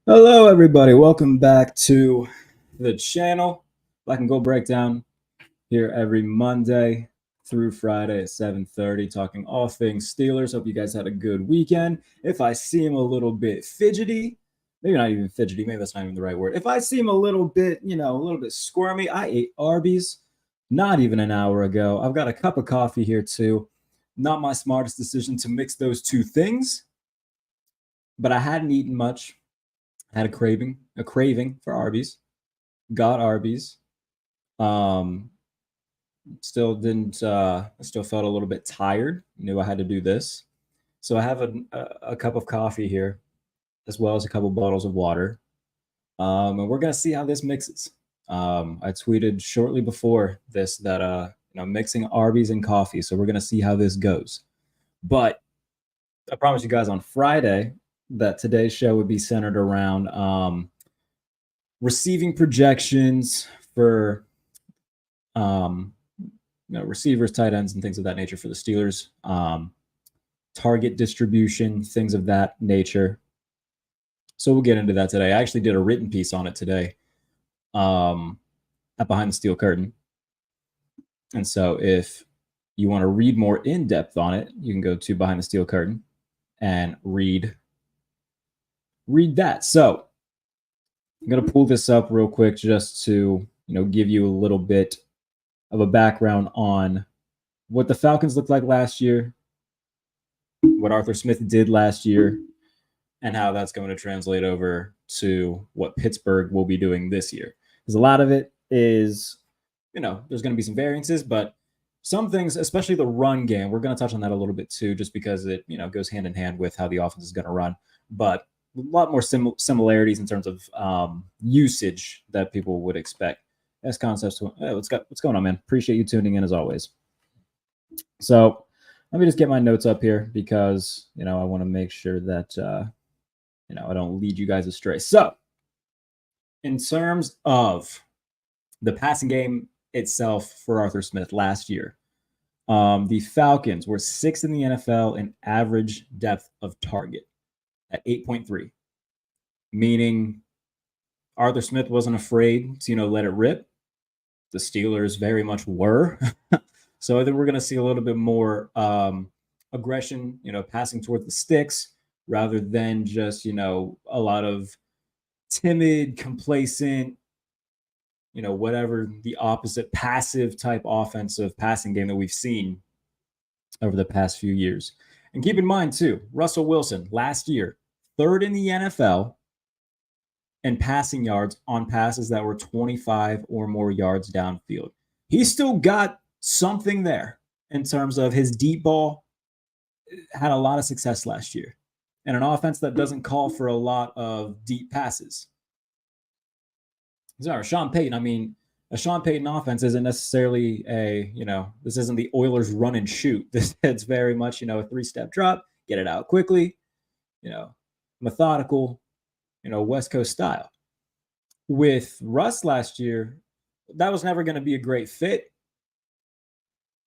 Hello, everybody. Welcome back to the channel. Black and Gold Breakdown here every Monday through Friday at 7:30, talking all things Steelers. Hope you guys had a good weekend. If I seem a little bit fidgety, maybe not even fidgety, maybe that's not even the right word. If I seem a little bit, a little bit squirmy, I ate Arby's not even an hour ago. I've got a cup of coffee here too. Not my smartest decision to mix those two things, but I hadn't eaten much. Had a craving for Arby's. Got Arby's. Um, Still didn't. I still felt a little bit tired. Knew I had to do this, so I have a cup of coffee here, as well as a couple bottles of water. And we're gonna see how this mixes. I tweeted shortly before this that mixing Arby's and coffee. So we're gonna see how this goes. But I promised you guys on Friday that today's show would be centered around receiving projections for receivers, tight ends, and things of that nature for the Steelers. Target distribution, things of that nature. So we'll get into that today. I actually did a written piece on it today at Behind the Steel Curtain. And so if you want to read more in depth on it, you can go to Behind the Steel Curtain and read that. So I'm going to pull this up real quick just to, give you a little bit of a background on what the Falcons looked like last year, what Arthur Smith did last year, and how that's going to translate over to what Pittsburgh will be doing this year. Because a lot of it is, there's going to be some variances, but some things, especially the run game, we're going to touch on that a little bit too, just because it, goes hand in hand with how the offense is going to run. But a lot more similarities in terms of usage that people would expect. As concepts, what's going on, man? Appreciate you tuning in as always. So let me just get my notes up here because I want to make sure that I don't lead you guys astray. So in terms of the passing game itself for Arthur Smith last year, the Falcons were 6th in the NFL in average depth of target at 8.3, meaning Arthur Smith wasn't afraid to let it rip. The Steelers very much were. So I think we're going to see a little bit more aggression, passing towards the sticks rather than just, a lot of timid, complacent, whatever the opposite passive type offensive passing game that we've seen over the past few years. And keep in mind, too, Russell Wilson last year, 3rd in the NFL and passing yards on passes that were 25 or more yards downfield. He still got something there in terms of his deep ball. Had a lot of success last year, and an offense that doesn't call for a lot of deep passes. Sorry, Sean Payton. I mean, a Sean Payton offense isn't necessarily this isn't the Oilers run and shoot. It's very much, a 3-step drop, get it out quickly, methodical, West Coast style. With Russ last year, that was never going to be a great fit.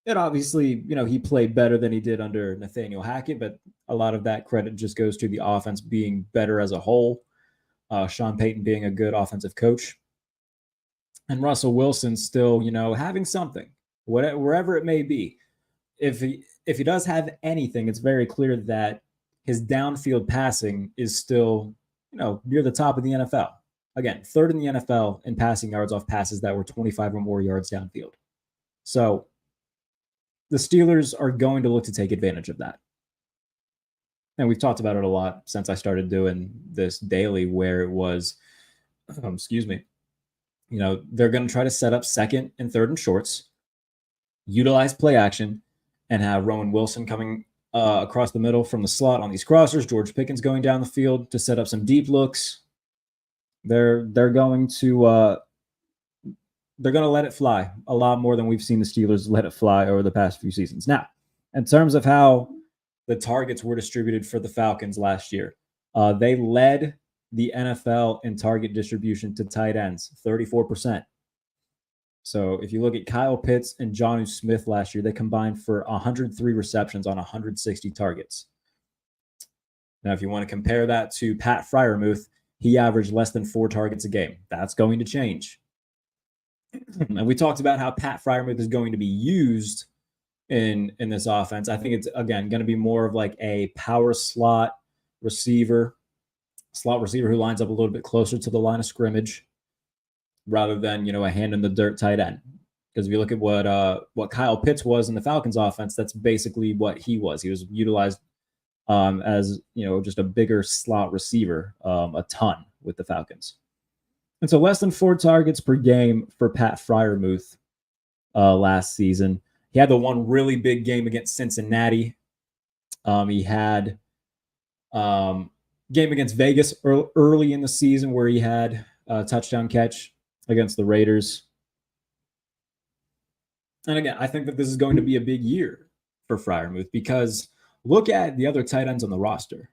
It obviously, he played better than he did under Nathaniel Hackett, but a lot of that credit just goes to the offense being better as a whole. Sean Payton being a good offensive coach. And Russell Wilson still, having something, wherever it may be. If he does have anything, it's very clear that his downfield passing is still, near the top of the NFL. Again, 3rd in the NFL in passing yards off passes that were 25 or more yards downfield. So the Steelers are going to look to take advantage of that. And we've talked about it a lot since I started doing this daily, where it was, they're going to try to set up 2nd and 3rd and shorts, utilize play action, and have Rowan Wilson coming across the middle from the slot on these crossers, George Pickens going down the field to set up some deep looks. They're going to let it fly a lot more than we've seen the Steelers let it fly over the past few seasons. Now, in terms of how the targets were distributed for the Falcons last year, they led the NFL in target distribution to tight ends, 34%. So if you look at Kyle Pitts and Jonnu Smith last year, they combined for 103 receptions on 160 targets. Now, if you want to compare that to Pat Freiermuth, he averaged less than 4 targets a game. That's going to change. And we talked about how Pat Freiermuth is going to be used in this offense. I think it's, again, going to be more of like a power slot receiver who lines up a little bit closer to the line of scrimmage rather than, a hand in the dirt tight end. Because if you look at what Kyle Pitts was in the Falcons offense, that's basically what he was. He was utilized as, just a bigger slot receiver a ton with the Falcons. And so less than 4 targets per game for Pat Freiermuth last season. He had the one really big game against Cincinnati. He had game against Vegas early in the season where he had a touchdown catch against the Raiders. And again, I think that this is going to be a big year for Freiermuth because look at the other tight ends on the roster.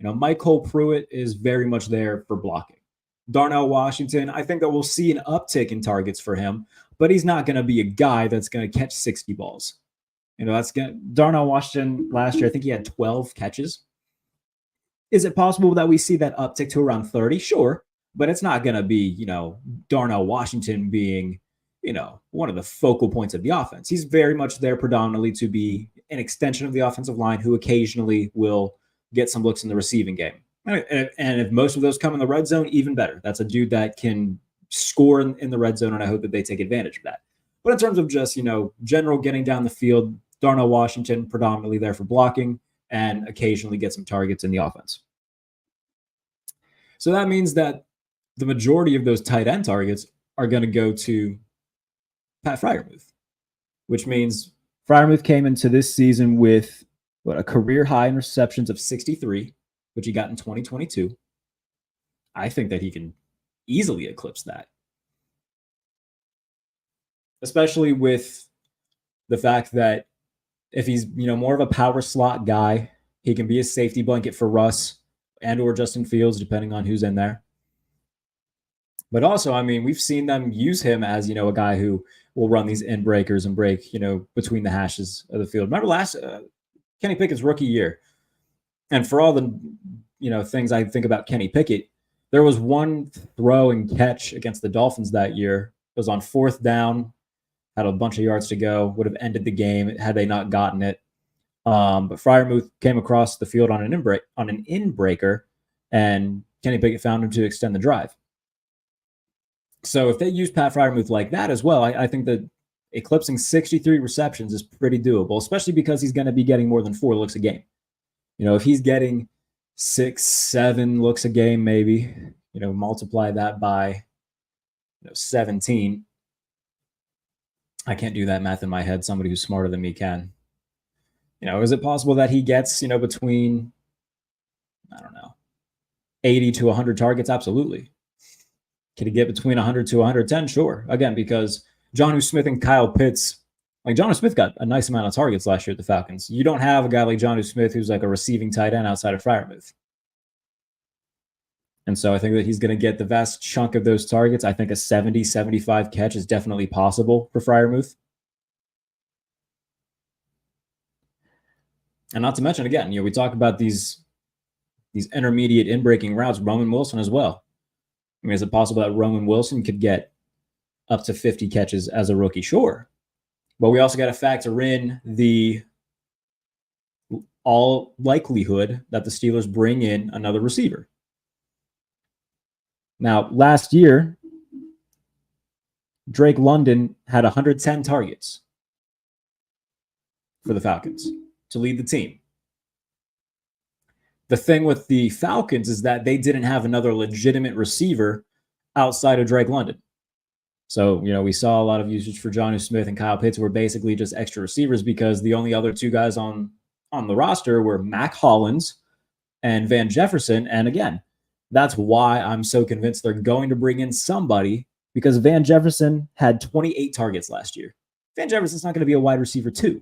Michael Pruitt is very much there for blocking. Darnell Washington, I think that we'll see an uptick in targets for him, but he's not going to be a guy that's going to catch 60 balls. Darnell Washington last year, I think he had 12 catches. Is it possible that we see that uptick to around 30? Sure, but it's not going to be, Darnell Washington being, one of the focal points of the offense. He's very much there predominantly to be an extension of the offensive line who occasionally will get some looks in the receiving game. And if most of those come in the red zone, even better. That's a dude that can score in the red zone, and I hope that they take advantage of that. But in terms of just, general getting down the field, Darnell Washington predominantly there for blocking and occasionally get some targets in the offense. So that means that the majority of those tight end targets are going to go to Pat Freiermuth, which means Freiermuth came into this season with a career high in receptions of 63, which he got in 2022. I think that he can easily eclipse that, especially with the fact that if he's, more of a power slot guy, he can be a safety blanket for Russ and or Justin Fields, depending on who's in there. But also, we've seen them use him as, a guy who will run these in breakers and break, between the hashes of the field. Remember last Kenny Pickett's rookie year, and for all the, things I think about Kenny Pickett, there was one throw and catch against the Dolphins that year. It was on 4th down, had a bunch of yards to go, would have ended the game had they not gotten it. But Freiermuth came across the field on an in breaker, and Kenny Pickett found him to extend the drive. So if they use Pat Freiermuth like that as well, I think that eclipsing 63 receptions is pretty doable, especially because he's going to be getting more than 4 looks a game. If he's getting 6, 7 looks a game, maybe, multiply that by 17. I can't do that math in my head. Somebody who's smarter than me can. Is it possible that he gets, between, 80 to 100 targets? Absolutely. Could he get between 100 to 110? Sure. Again, because Jonnu Smith and Kyle Pitts, Jonnu Smith got a nice amount of targets last year at the Falcons. You don't have a guy like Jonnu Smith who's like a receiving tight end outside of Freiermuth. And so I think that he's going to get the vast chunk of those targets. I think a 70, 75 catch is definitely possible for Freiermuth. And not to mention, again, we talk about these intermediate in-breaking routes, Roman Wilson as well. Is it possible that Roman Wilson could get up to 50 catches as a rookie? Sure. But we also got to factor in the all likelihood that the Steelers bring in another receiver. Now, last year, Drake London had 110 targets for the Falcons to lead the team. The thing with the Falcons is that they didn't have another legitimate receiver outside of Drake London. So, we saw a lot of usage for Jonnu Smith and Kyle Pitts were basically just extra receivers because the only other 2 guys on the roster were Mac Hollins and Van Jefferson. And again, that's why I'm so convinced they're going to bring in somebody, because Van Jefferson had 28 targets last year. Van Jefferson's not going to be a wide receiver 2.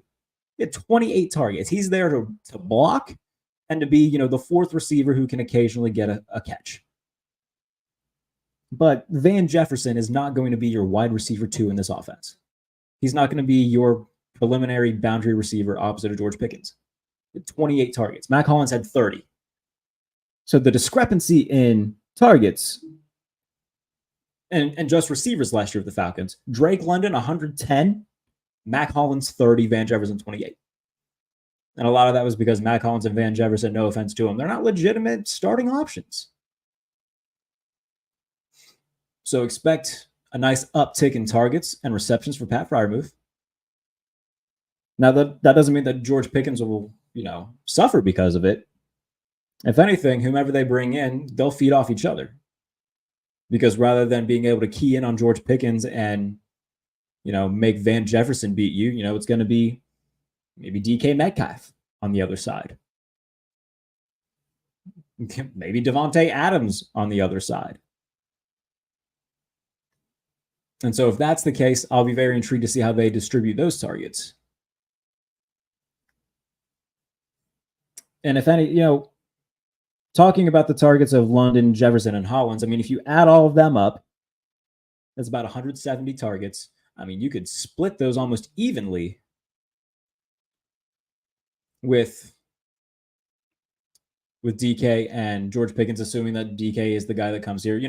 He had 28 targets. He's there to block and to be, the 4th receiver who can occasionally get a catch. But Van Jefferson is not going to be your wide receiver 2 in this offense. He's not going to be your preliminary boundary receiver opposite of George Pickens. 28 targets. Mac Hollins had 30. So the discrepancy in targets and just receivers last year with the Falcons. Drake London, 110. Mac Hollins, 30. Van Jefferson, 28. And a lot of that was because Mac Hollins and Van Jefferson, no offense to them, they're not legitimate starting options. So expect a nice uptick in targets and receptions for Pat Freiermuth. Now, that doesn't mean that George Pickens will, suffer because of it. If anything, whomever they bring in, they'll feed off each other. Because rather than being able to key in on George Pickens and, make Van Jefferson beat you, it's going to be maybe DK Metcalf on the other side. Maybe Devontae Adams on the other side. And so if that's the case, I'll be very intrigued to see how they distribute those targets. And if any, talking about the targets of London, Jefferson, and Hollins, if you add all of them up, that's about 170 targets. You could split those almost evenly with DK and George Pickens, assuming that DK is the guy that comes here.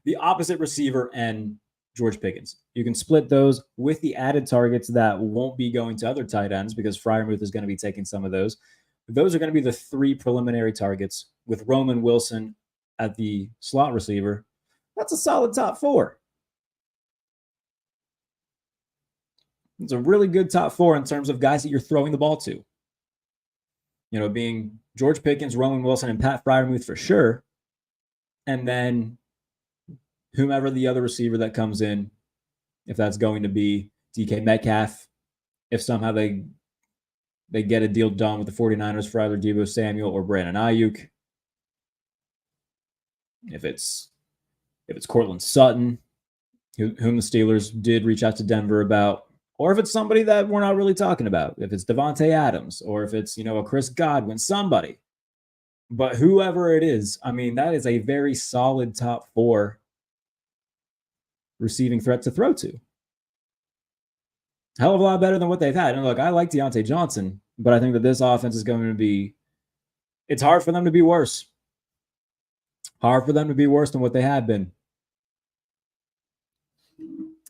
The opposite receiver and George Pickens. You can split those with the added targets that won't be going to other tight ends because Freiermuth is going to be taking some of those. Those are going to be the 3 preliminary targets with Roman Wilson at the slot receiver. That's a solid top 4. It's a really good top 4 in terms of guys that you're throwing the ball to. Being George Pickens, Roman Wilson, and Pat Freiermuth for sure. And then whomever the other receiver that comes in, if that's going to be DK Metcalf, if somehow they get a deal done with the 49ers for either Deebo Samuel or Brandon Ayuk. If it's Cortland Sutton, whom the Steelers did reach out to Denver about, or if it's somebody that we're not really talking about, if it's Devontae Adams, or if it's, a Chris Godwin, somebody. But whoever it is, that is a very solid top 4 receiving threat to throw to. Hell of a lot better than what they've had. And look, I like Deontay Johnson, but I think that this offense is going to be, it's hard for them to be worse. Hard for them to be worse than what they have been.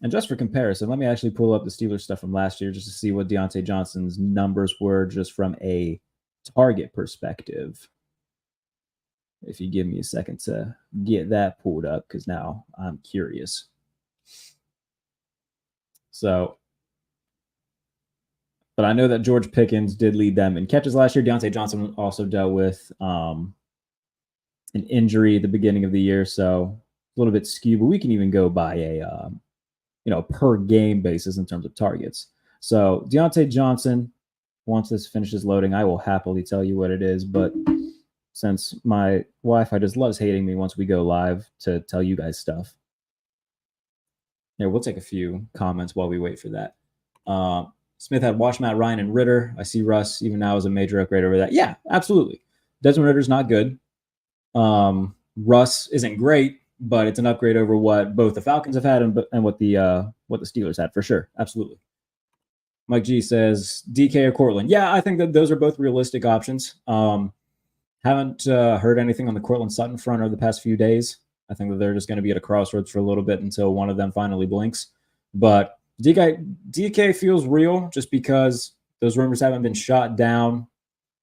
And just for comparison, let me actually pull up the Steelers stuff from last year just to see what Deontay Johnson's numbers were just from a target perspective. If you give me a second to get that pulled up, because now I'm curious. So, but I know that George Pickens did lead them in catches last year. Deontay Johnson also dealt with an injury at the beginning of the year, so a little bit skewed, but we can even go by a per game basis in terms of targets. So Deontay Johnson, once this finishes loading, I will happily tell you what it is, but since my Wi-Fi just loves hating me once we go live to tell you guys stuff. Yeah, we'll take a few comments while we wait for that. Smith had watched Matt Ryan and Ritter. I see Russ even now is a major upgrade over that. Yeah, absolutely. Desmond Ritter's not good. Russ isn't great, but it's an upgrade over what both the Falcons have had and what the Steelers had for sure. Absolutely. Mike G says DK or Cortland. Yeah, I think that those are both realistic options. Haven't heard anything on the Cortland Sutton front over the past few days. I think that they're just going to be at a crossroads for a little bit until one of them finally blinks. But DK feels real just because those rumors haven't been shot down.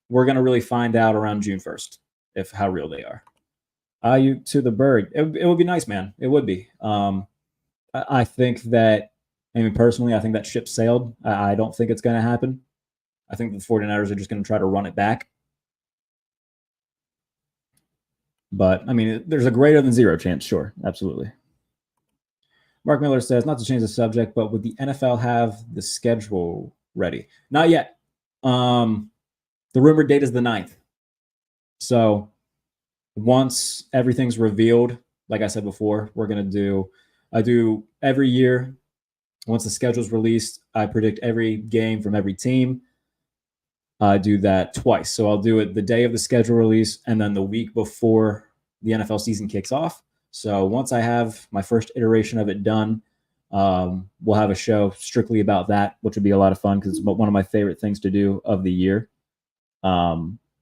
We're going to really find out around June 1st if how real they are. Ayuk to the bird. It would be nice, man. It would be. I think that, personally, I think that ship sailed. I don't think it's going to happen. I think the 49ers are just going to try to run it back. But, there's a greater than 0 chance. Sure, absolutely. Mark Miller says, not to change the subject, but would the NFL have the schedule ready? Not yet. The rumored date is the 9th. So once everything's revealed, like I said before, we're going to I do every year. Once the schedule's released, I predict every game from every team. I do that twice. So I'll do it the day of the schedule release and then the week before the NFL season kicks off. So once I have my first iteration of it done, we'll have a show strictly about that, which would be a lot of fun because it's one of my favorite things to do of the year.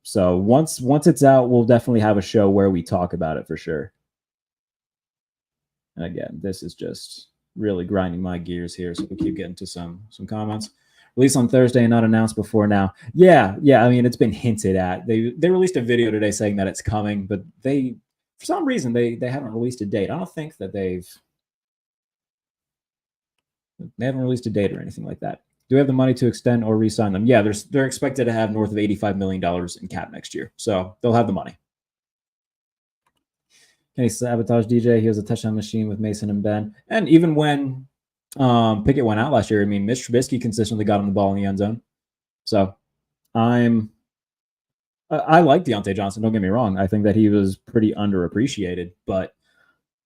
So once it's out, we'll definitely have a show where we talk about it for sure. And again, this is just really grinding my gears here. So we'll keep getting to some comments. Released on Thursday and not announced before now. Yeah. I mean, it's been hinted at. They released a video today saying that it's coming, but they, for some reason, they haven't released a date. I don't think that they haven't released a date or anything like that. Do we have the money to extend or re-sign them? Yeah, they're expected to have north of $85 million in cap next year, so they'll have the money. Can he sabotage DJ? He was a touchdown machine with Mason and Ben. And even when Pickett went out last year, I mean, Mitch Trubisky consistently got him the ball in the end zone. So I like Deontay Johnson. Don't get me wrong. I think that he was pretty underappreciated, but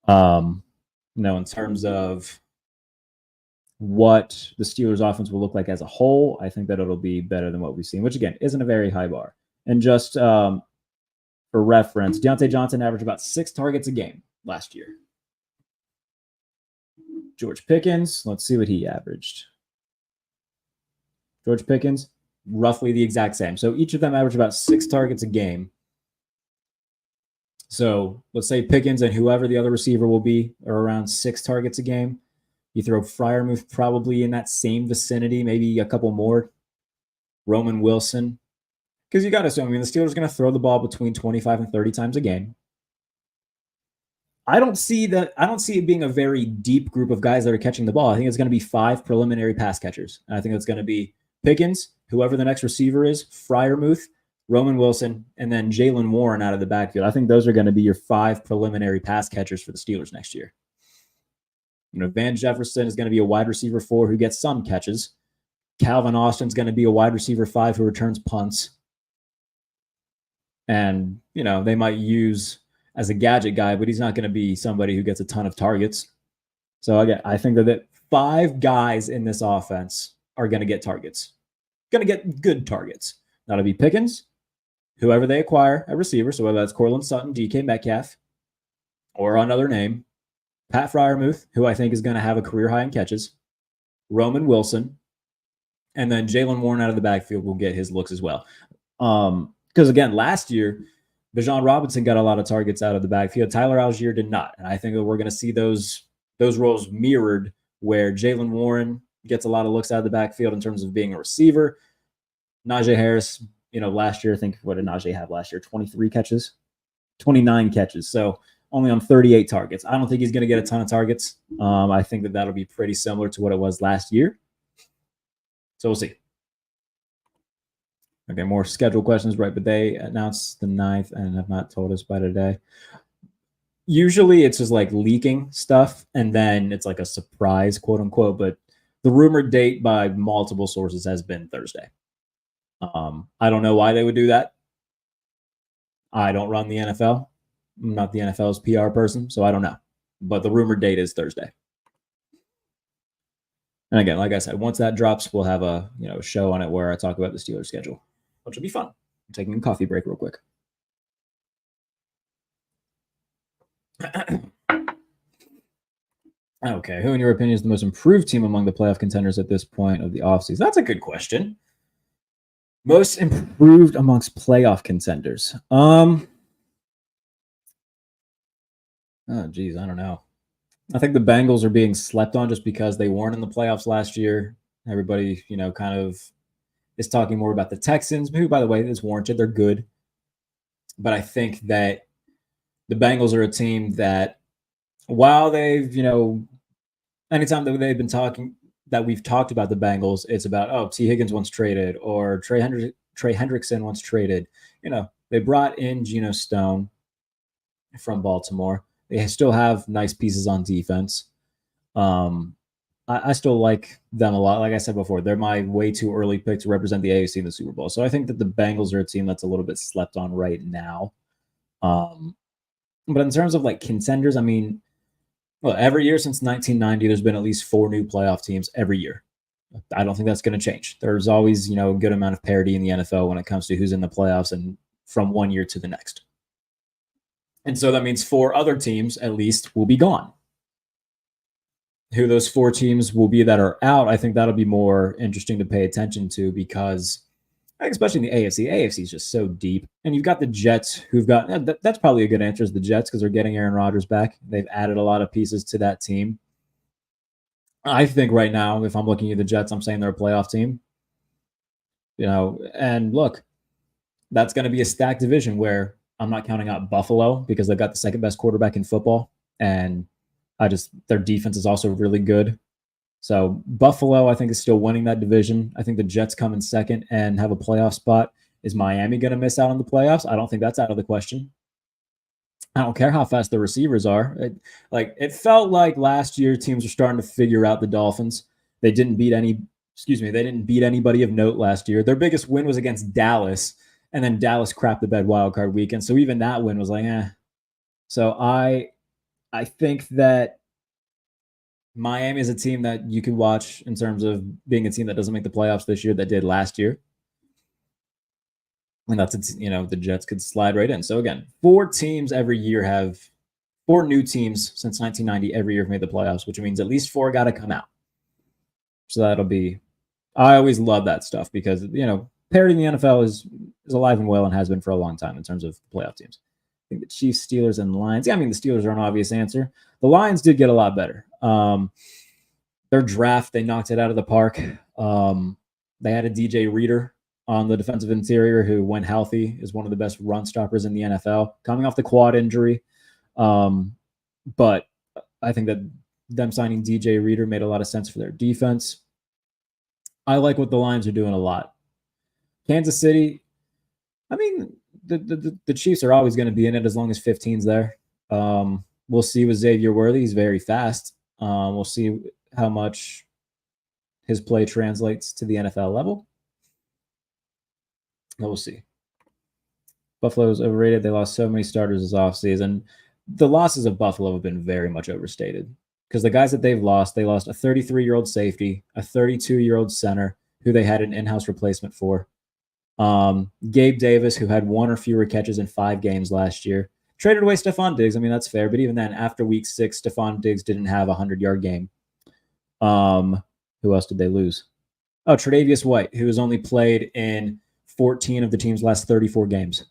in terms of what the Steelers offense will look like as a whole, I think that it'll be better than what we've seen, which again isn't a very high bar. And just for reference, Deontay Johnson averaged about 6 targets a game last year. George Pickens, let's see what he averaged. George Pickens, roughly the exact same. So each of them averaged about 6 targets a game. So let's say Pickens and whoever the other receiver will be are around 6 targets a game. You throw Freiermuth probably in that same vicinity, maybe a couple more. Roman Wilson. Because you got to assume, I mean, the Steelers are going to throw the ball between 25 and 30 times a game. I don't see it being a very deep group of guys that are catching the ball. I think it's going to be 5 preliminary pass catchers. And I think it's going to be Pickens, whoever the next receiver is, Freiermuth, Roman Wilson, and then Jaylen Warren out of the backfield. I think those are going to be your 5 preliminary pass catchers for the Steelers next year. Van Jefferson is going to be a wide receiver 4 who gets some catches. Calvin Austin's going to be a wide receiver 5 who returns punts. And, they might use as a gadget guy, but he's not going to be somebody who gets a ton of targets. So again, I think that 5 guys in this offense are going to get targets, going to get good targets. That'll be Pickens, whoever they acquire at receiver. So whether that's Cortland Sutton, DK Metcalf, or another name, Pat Freiermuth, who I think is going to have a career high in catches, Roman Wilson, and then Jaylen Warren out of the backfield will get his looks as well. Because again, last year, Bijan Robinson got a lot of targets out of the backfield. Tyler Algier did not. And I think that we're going to see those roles mirrored where Jaylen Warren gets a lot of looks out of the backfield in terms of being a receiver. Najee Harris, last year, I think, what did Najee have last year? 29 catches. So only on 38 targets. I don't think he's going to get a ton of targets. I think that that'll be pretty similar to what it was last year. So we'll see. Okay, more schedule questions, right? But they announced the 9th and have not told us by today. Usually it's just like leaking stuff, and then it's like a surprise, quote unquote. But the rumored date by multiple sources has been Thursday. I don't know why they would do that. I don't run the NFL. I'm not the NFL's PR person, so I don't know. But the rumored date is Thursday. And again, like I said, once that drops, we'll have a show on it where I talk about the Steelers schedule, which will be fun. I'm taking a coffee break real quick. Okay, who in your opinion is the most improved team among the playoff contenders at this point of the offseason? That's a good question. Most improved amongst playoff contenders. Oh, geez, I don't know. I think the Bengals are being slept on just because they weren't in the playoffs last year. Everybody, kind of is talking more about the Texans, who, by the way, is warranted. They're good. But I think that the Bengals are a team that, while they've, anytime that they've been talking, that we've talked about the Bengals, it's about, T. Higgins once traded or Trey Hendrickson once traded. They brought in Geno Stone from Baltimore. They still have nice pieces on defense. I still like them a lot. Like I said before, they're my way too early pick to represent the AFC in the Super Bowl. So I think that the Bengals are a team that's a little bit slept on right now. But in terms of like contenders, I mean, well, every year since 1990, there's been at least 4 new playoff teams every year. I don't think that's going to change. There's always, a good amount of parity in the NFL when it comes to who's in the playoffs and from one year to the next. And so that means 4 other teams, at least, will be gone. Who those 4 teams will be that are out, I think that'll be more interesting to pay attention to, because especially in the AFC. AFC is just so deep. And you've got the Jets, who've got that's probably a good answer is the Jets because they're getting Aaron Rodgers back. They've added a lot of pieces to that team. I think right now, if I'm looking at the Jets, I'm saying they're a playoff team. And look, that's going to be a stacked division where I'm not counting out Buffalo because they've got the second best quarterback in football. And their defense is also really good. So Buffalo, I think, is still winning that division. I think the Jets come in second and have a playoff spot. Is Miami going to miss out on the playoffs? I don't think that's out of the question. I don't care how fast the receivers are. It felt like last year teams were starting to figure out the Dolphins. They didn't beat anybody of note last year. Their biggest win was against Dallas, and then Dallas crapped the bed wild card weekend. So even that win was like, eh. So I think that Miami is a team that you can watch in terms of being a team that doesn't make the playoffs this year that did last year. And that's, the Jets could slide right in. So again, 4 teams every year have 4 new teams since 1990 every year have made the playoffs, which means at least 4 got to come out. So that'll be, I always love that stuff because, parity in the NFL is alive and well and has been for a long time in terms of playoff teams. I think the Chiefs, Steelers, and Lions. Yeah, I mean, the Steelers are an obvious answer. The Lions did get a lot better. Their draft, they knocked it out of the park. They had a DJ Reader on the defensive interior who, when healthy, is one of the best run stoppers in the NFL, coming off the quad injury. But I think that them signing DJ Reader made a lot of sense for their defense. I like what the Lions are doing a lot. Kansas City, I mean, the Chiefs are always going to be in it as long as 15's there. We'll see with Xavier Worthy. He's very fast. We'll see how much his play translates to the NFL level. We'll see. Buffalo's overrated. They lost so many starters this offseason. The losses of Buffalo have been very much overstated because the guys that they lost a 33-year-old safety, a 32-year-old center who they had an in-house replacement for. Gabe Davis, who had 1 or fewer catches in 5 games last year. Traded away Stephon Diggs. I mean, that's fair. But even then, after week 6, Stephon Diggs didn't have a 100-yard game. Who else did they lose? Oh, Tre'Davious White, who has only played in 14 of the team's last 34 games.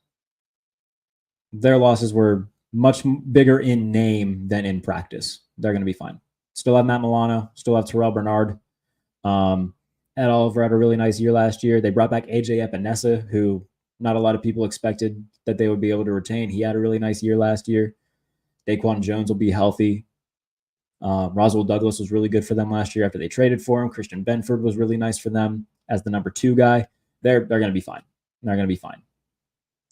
Their losses were much bigger in name than in practice. They're going to be fine. Still have Matt Milano. Still have Terrell Bernard. Ed Oliver had a really nice year last year. They brought back AJ Epinesa, who not a lot of people expected that they would be able to retain. He had a really nice year last year. Daquan Jones will be healthy. Roswell Douglas was really good for them last year after they traded for him. Christian Benford was really nice for them as the number 2 guy. They're going to be fine. They're going to be fine.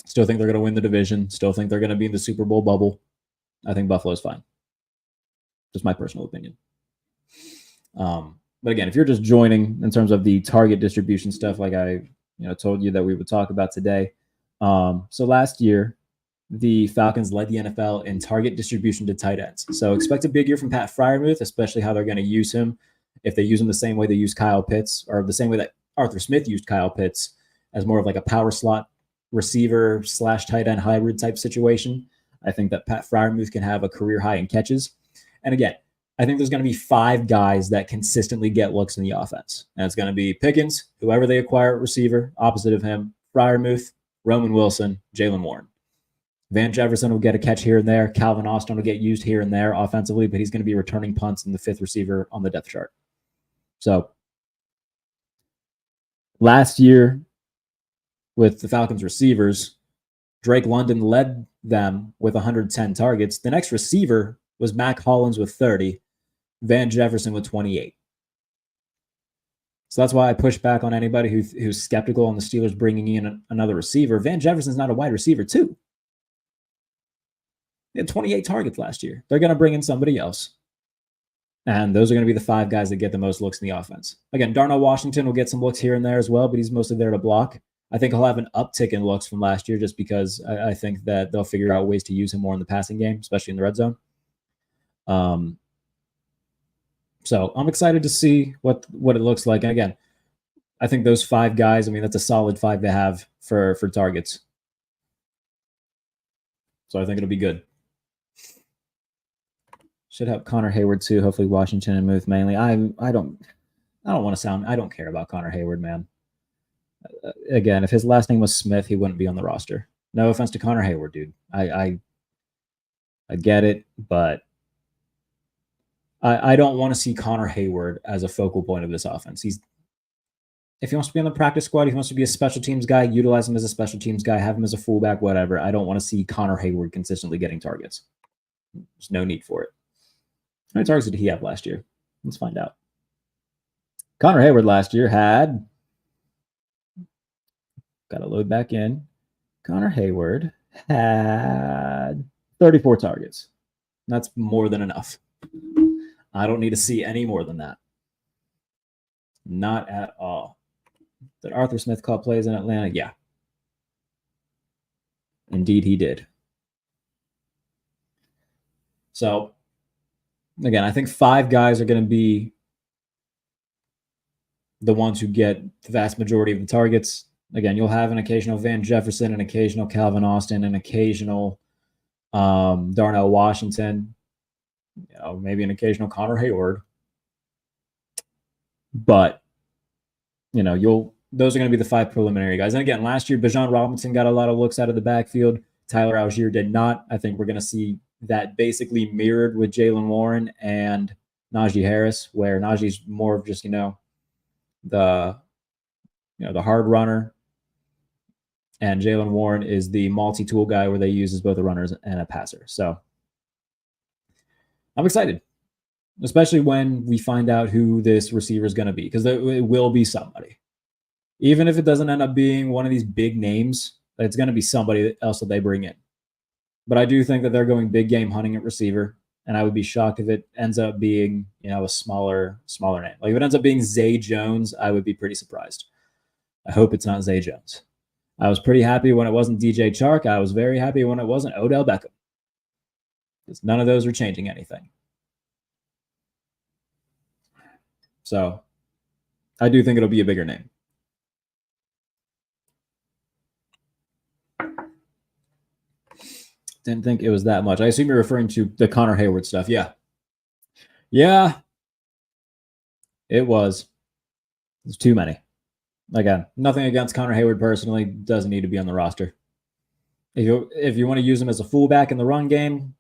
Still think they're going to win the division. Still think they're going to be in the Super Bowl bubble. I think Buffalo's fine. Just my personal opinion. But again, if you're just joining in terms of the target distribution stuff, like I told you that we would talk about today. So last year, the Falcons led the NFL in target distribution to tight ends. So expect a big year from Pat Freiermuth, especially how they're going to use him. If they use him the same way they use Kyle Pitts, or the same way that Arthur Smith used Kyle Pitts, as more of like a power slot receiver / tight end hybrid type situation, I think that Pat Freiermuth can have a career high in catches. And again, I think there's going to be 5 guys that consistently get looks in the offense. And it's going to be Pickens, whoever they acquire at receiver, opposite of him, Freiermuth, Roman Wilson, Jaylen Warren. Van Jefferson will get a catch here and there. Calvin Austin will get used here and there offensively, but he's going to be returning punts in the 5th receiver on the depth chart. So last year with the Falcons receivers, Drake London led them with 110 targets. The next receiver was Mac Hollins with 30, Van Jefferson with 28. So that's why I push back on anybody who's skeptical on the Steelers bringing in another receiver. Van Jefferson's not a wide receiver too. They had 28 targets last year. They're going to bring in somebody else. And those are going to be the 5 guys that get the most looks in the offense. Again, Darnell Washington will get some looks here and there as well, but he's mostly there to block. I think he'll have an uptick in looks from last year just because I think that they'll figure out ways to use him more in the passing game, especially in the red zone. So I'm excited to see what it looks like. And again, I think those 5 guys, I mean, that's a solid 5 to have for targets. So I think it'll be good. Should have Connor Hayward too. Hopefully Washington and Muth mainly. I don't want to sound. I don't care about Connor Hayward, man. Again, if his last name was Smith, he wouldn't be on the roster. No offense to Connor Hayward, dude. I get it, but I don't want to see Connor Hayward as a focal point of this offense. If he wants to be on the practice squad, if he wants to be a special teams guy, utilize him as a special teams guy, have him as a fullback, whatever. I don't want to see Connor Hayward consistently getting targets. There's no need for it. How many targets did he have last year? Let's find out. Connor Hayward last year had, got to load back in. Connor Hayward had 34 targets. That's more than enough. I don't need to see any more than that. Not at all. Did Arthur Smith call plays in Atlanta? Yeah. Indeed, he did. So, again, I think 5 guys are going to be the ones who get the vast majority of the targets. Again, you'll have an occasional Van Jefferson, an occasional Calvin Austin, an occasional Darnell Washington, maybe an occasional Connor Hayward. But, those are going to be the 5 preliminary guys. And again, last year, Bijan Robinson got a lot of looks out of the backfield. Tyler Algier did not. I think we're going to see that basically mirrored with Jaylen Warren and Najee Harris, where Najee's more of just, the hard runner, and Jaylen Warren is the multi-tool guy where they use as both a runner and a passer. So I'm excited, especially when we find out who this receiver is going to be, because it will be somebody. Even if it doesn't end up being one of these big names, it's going to be somebody else that they bring in. But I do think that they're going big game hunting at receiver, and I would be shocked if it ends up being, a smaller name. Like if it ends up being Zay Jones, I would be pretty surprised. I hope it's not Zay Jones. I was pretty happy when it wasn't DJ Chark. I was very happy when it wasn't Odell Beckham, because none of those are changing anything. So I do think it'll be a bigger name. Didn't think it was that much. I assume you're referring to the Connor Hayward stuff. Yeah. Yeah. It was. There's too many. Again, nothing against Connor Hayward personally. Doesn't need to be on the roster. If you want to use him as a fullback in the run game,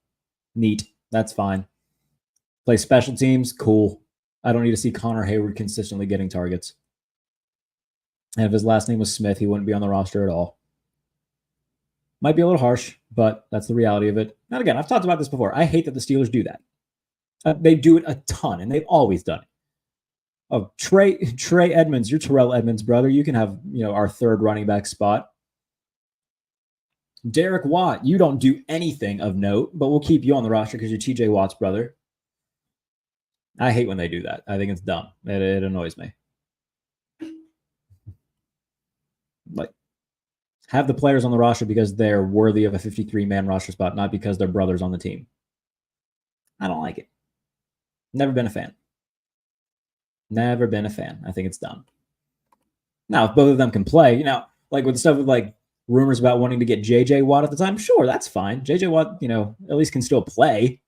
neat. That's fine. Play special teams, cool. I don't need to see Connor Hayward consistently getting targets. And if his last name was Smith, he wouldn't be on the roster at all. Might be a little harsh, but that's the reality of it. And again, I've talked about this before. I hate that the Steelers do that. They do it a ton, and they've always done it. Oh, Trey Edmonds, you're Terrell Edmonds' brother. You can have, our third running back spot. Derek Watt, you don't do anything of note, but we'll keep you on the roster because you're TJ Watt's brother. I hate when they do that. I think it's dumb. It annoys me. Like, have the players on the roster because they're worthy of a 53-man roster spot, not because they're brothers on the team. I don't like it. Never been a fan. Never been a fan. I think it's dumb. Now, if both of them can play, like with the stuff with like rumors about wanting to get JJ Watt at the time, sure, that's fine. JJ Watt, at least can still play.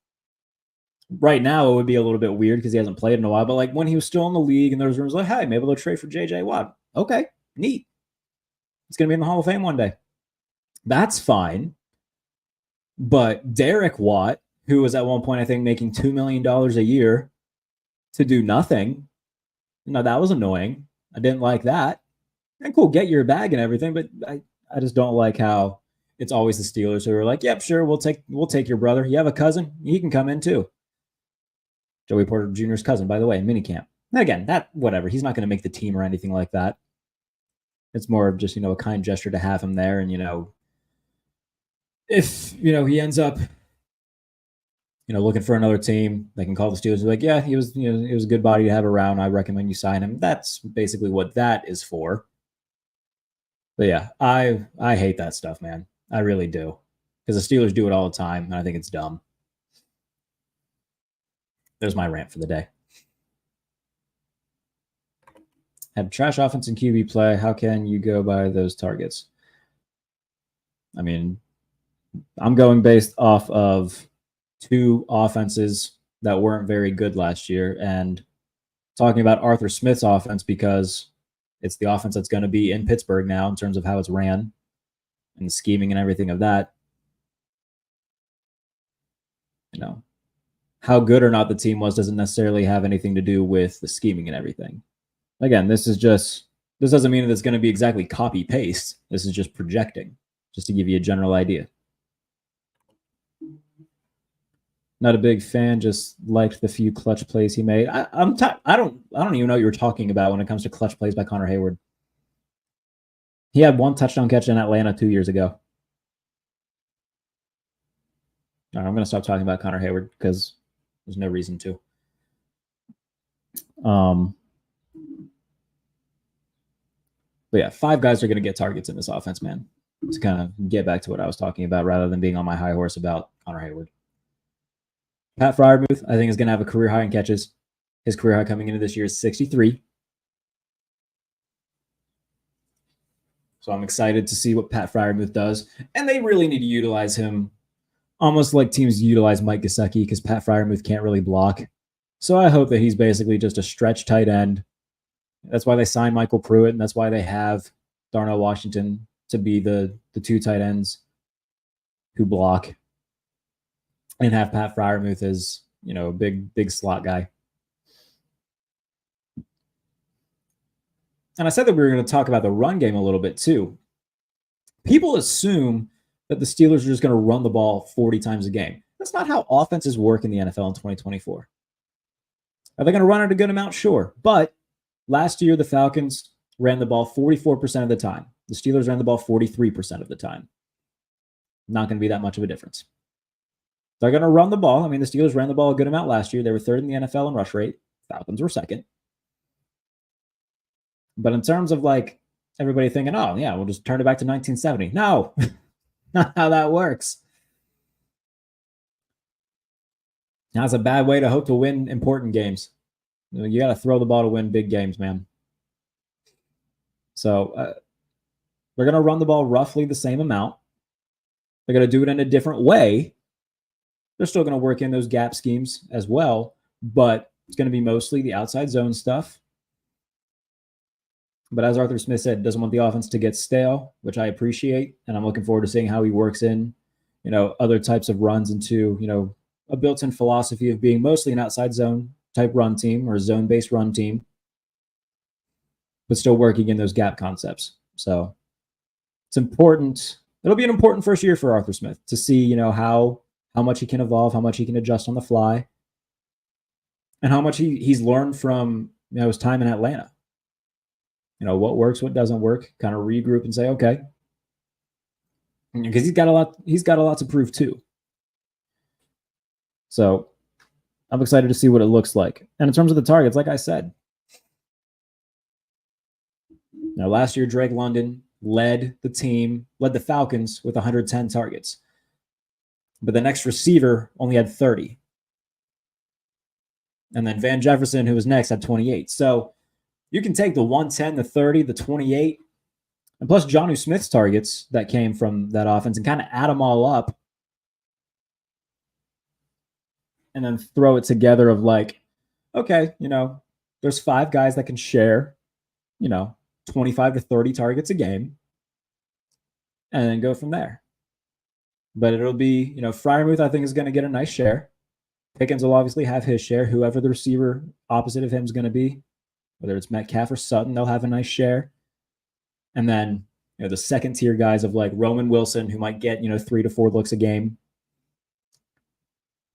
Right now, it would be a little bit weird because he hasn't played in a while, but like when he was still in the league and there was rumors like, hey, maybe they'll trade for JJ Watt. Okay, neat. It's going to be in the Hall of Fame one day. That's fine. But Derek Watt, who was at one point, I think, making $2 million a year to do nothing, that was annoying. I didn't like that. And cool, get your bag and everything, but I just don't like how it's always the Steelers who are like, yep, sure, we'll take your brother. You have a cousin? He can come in too. Joey Porter Jr.'s cousin, by the way, in minicamp. And again, whatever. He's not going to make the team or anything like that. It's more of just, a kind gesture to have him there. And, if, he ends up, looking for another team, they can call the Steelers and be like, yeah, he was a good body to have around. I recommend you sign him. That's basically what that is for. But yeah, I hate that stuff, man. I really do. Because the Steelers do it all the time, and I think it's dumb. There's my rant for the day. Had trash offense and QB play. How can you go by those targets? I mean, I'm going based off of 2 offenses that weren't very good last year and talking about Arthur Smith's offense because It's the offense that's going to be in Pittsburgh now in terms of how it's ran and the scheming and everything of that. How good or not the team was doesn't necessarily have anything to do with the scheming and everything. Again, this doesn't mean that it's going to be exactly copy paste. This is just projecting, just to give you a general idea. Not a big fan. Just liked the few clutch plays he made. I don't even know what you were talking about when it comes to clutch plays by Connor Hayward. He had one touchdown catch in Atlanta 2 years ago. All right, I'm going to stop talking about Connor Hayward because there's no reason to. But yeah, 5 guys are going to get targets in this offense, man. To kind of get back to what I was talking about rather than being on my high horse about Connor Hayward. Pat Freiermuth, I think, is going to have a career high in catches. His career high coming into this year is 63. So I'm excited to see what Pat Freiermuth does. And they really need to utilize him almost like teams utilize Mike Gesicki because Pat Freiermuth can't really block. So I hope that he's basically just a stretch tight end. That's why they signed Michael Pruitt, and that's why they have Darnell Washington to be the 2 tight ends who block, and have Pat Freiermuth as, a big slot guy. And I said that we were going to talk about the run game a little bit too. People assume that the Steelers are just going to run the ball 40 times a game. That's not how offenses work in the NFL in 2024. Are they going to run it a good amount? Sure. But last year, the Falcons ran the ball 44% of the time. The Steelers ran the ball 43% of the time. Not going to be that much of a difference. They're going to run the ball. I mean, the Steelers ran the ball a good amount last year. They were 3rd in the NFL in rush rate. Falcons were 2nd. But in terms of everybody thinking, oh, yeah, we'll just turn it back to 1970. No, not how that works. That's a bad way to hope to win important games. You got to throw the ball to win big games, man. So they're going to run the ball roughly the same amount. They're going to do it in a different way. They're still going to work in those gap schemes as well, but it's going to be mostly the outside zone stuff. But as Arthur Smith said, doesn't want the offense to get stale, which I appreciate. And I'm looking forward to seeing how he works in, other types of runs into, a built-in philosophy of being mostly an outside zone type run team or a zone-based run team, but still working in those gap concepts. So it's important. It'll be an important first year for Arthur Smith to see, how much he can evolve, how much he can adjust on the fly, and how much he's learned from, his time in Atlanta. What works, what doesn't work, kind of regroup and say, okay. Because he's got a lot to prove too. So I'm excited to see what it looks like. And in terms of the targets, like I said, last year Drake London led the Falcons with 110 targets. But the next receiver only had 30. And then Van Jefferson, who was next, had 28. So you can take the 110, the 30, the 28, and plus Jonnu Smith's targets that came from that offense and kind of add them all up and then throw it together of okay, there's 5 guys that can share, 25 to 30 targets a game and then go from there. But it'll be, Freiermuth, I think, is going to get a nice share. Pickens will obviously have his share. Whoever the receiver opposite of him is going to be, whether it's Metcalf or Sutton, they'll have a nice share. And then, the second tier guys of Roman Wilson, who might get, 3 to 4 looks a game.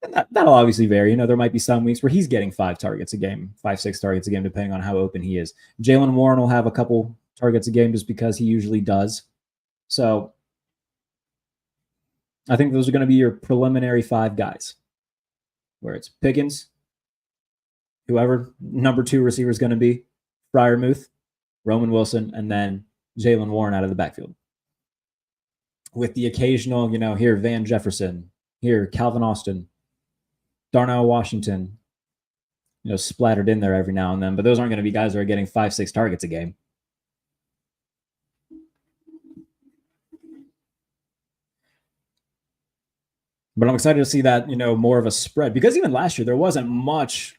And that'll obviously vary. There might be some weeks where he's getting 5 targets a game, 5-6 targets a game, depending on how open he is. Jaylen Warren will have a couple targets a game just because he usually does. So I think those are going to be your preliminary 5 guys, where it's Pickens, whoever number 2 receiver is going to be, Freiermuth, Roman Wilson, and then Jaylen Warren out of the backfield. With the occasional, here Van Jefferson, here Calvin Austin, Darnell Washington, splattered in there every now and then. But those aren't going to be guys that are getting 5-6 targets a game. But I'm excited to see that, more of a spread. Because even last year, there wasn't much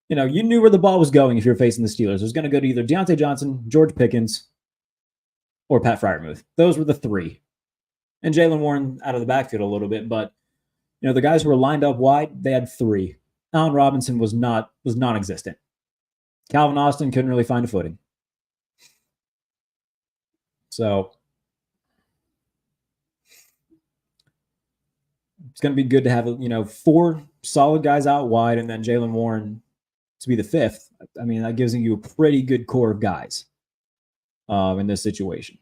You knew where the ball was going if you're facing the Steelers. It was going to go to either Deontay Johnson, George Pickens, or Pat Freiermuth. Those were the three. And Jaylen Warren out of the backfield a little bit, but the guys who were lined up wide, they had three. Allen Robinson was non-existent. Calvin Austin couldn't really find a footing. So it's going to be good to have, four solid guys out wide and then Jaylen Warren to be the fifth. I mean, that gives you a pretty good core of guys in this situation.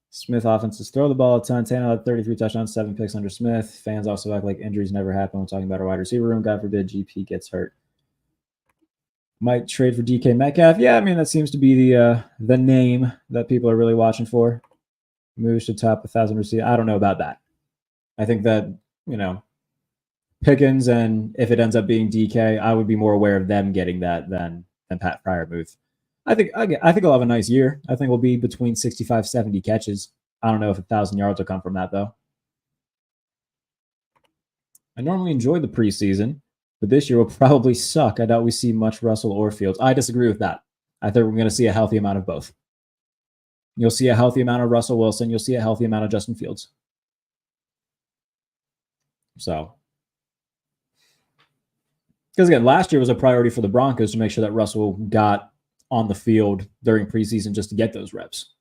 Smith offenses throw the ball a ton. Tannehill had 33 touchdowns, 7 picks under Smith. Fans also act like injuries never happen when talking about our wide receiver room. God forbid GP gets hurt. Might trade for DK Metcalf. Yeah, I mean, that seems to be the name that people are really watching for. Moves to top 1,000 receivers. I don't know about that. I think that, Pickens, and if it ends up being DK, I would be more aware of them getting that than Pat Freiermuth. I think he'll have a nice year. I think we'll be between 65, 70 catches. I don't know if 1,000 yards will come from that, though. I normally enjoy the preseason, but this year will probably suck. I doubt we see much Russell or Fields. I disagree with that. I think we're going to see a healthy amount of both. You'll see a healthy amount of Russell Wilson. You'll see a healthy amount of Justin Fields. So, because again, last year was a priority for the Broncos to make sure that Russell got on the field during preseason just to get those reps.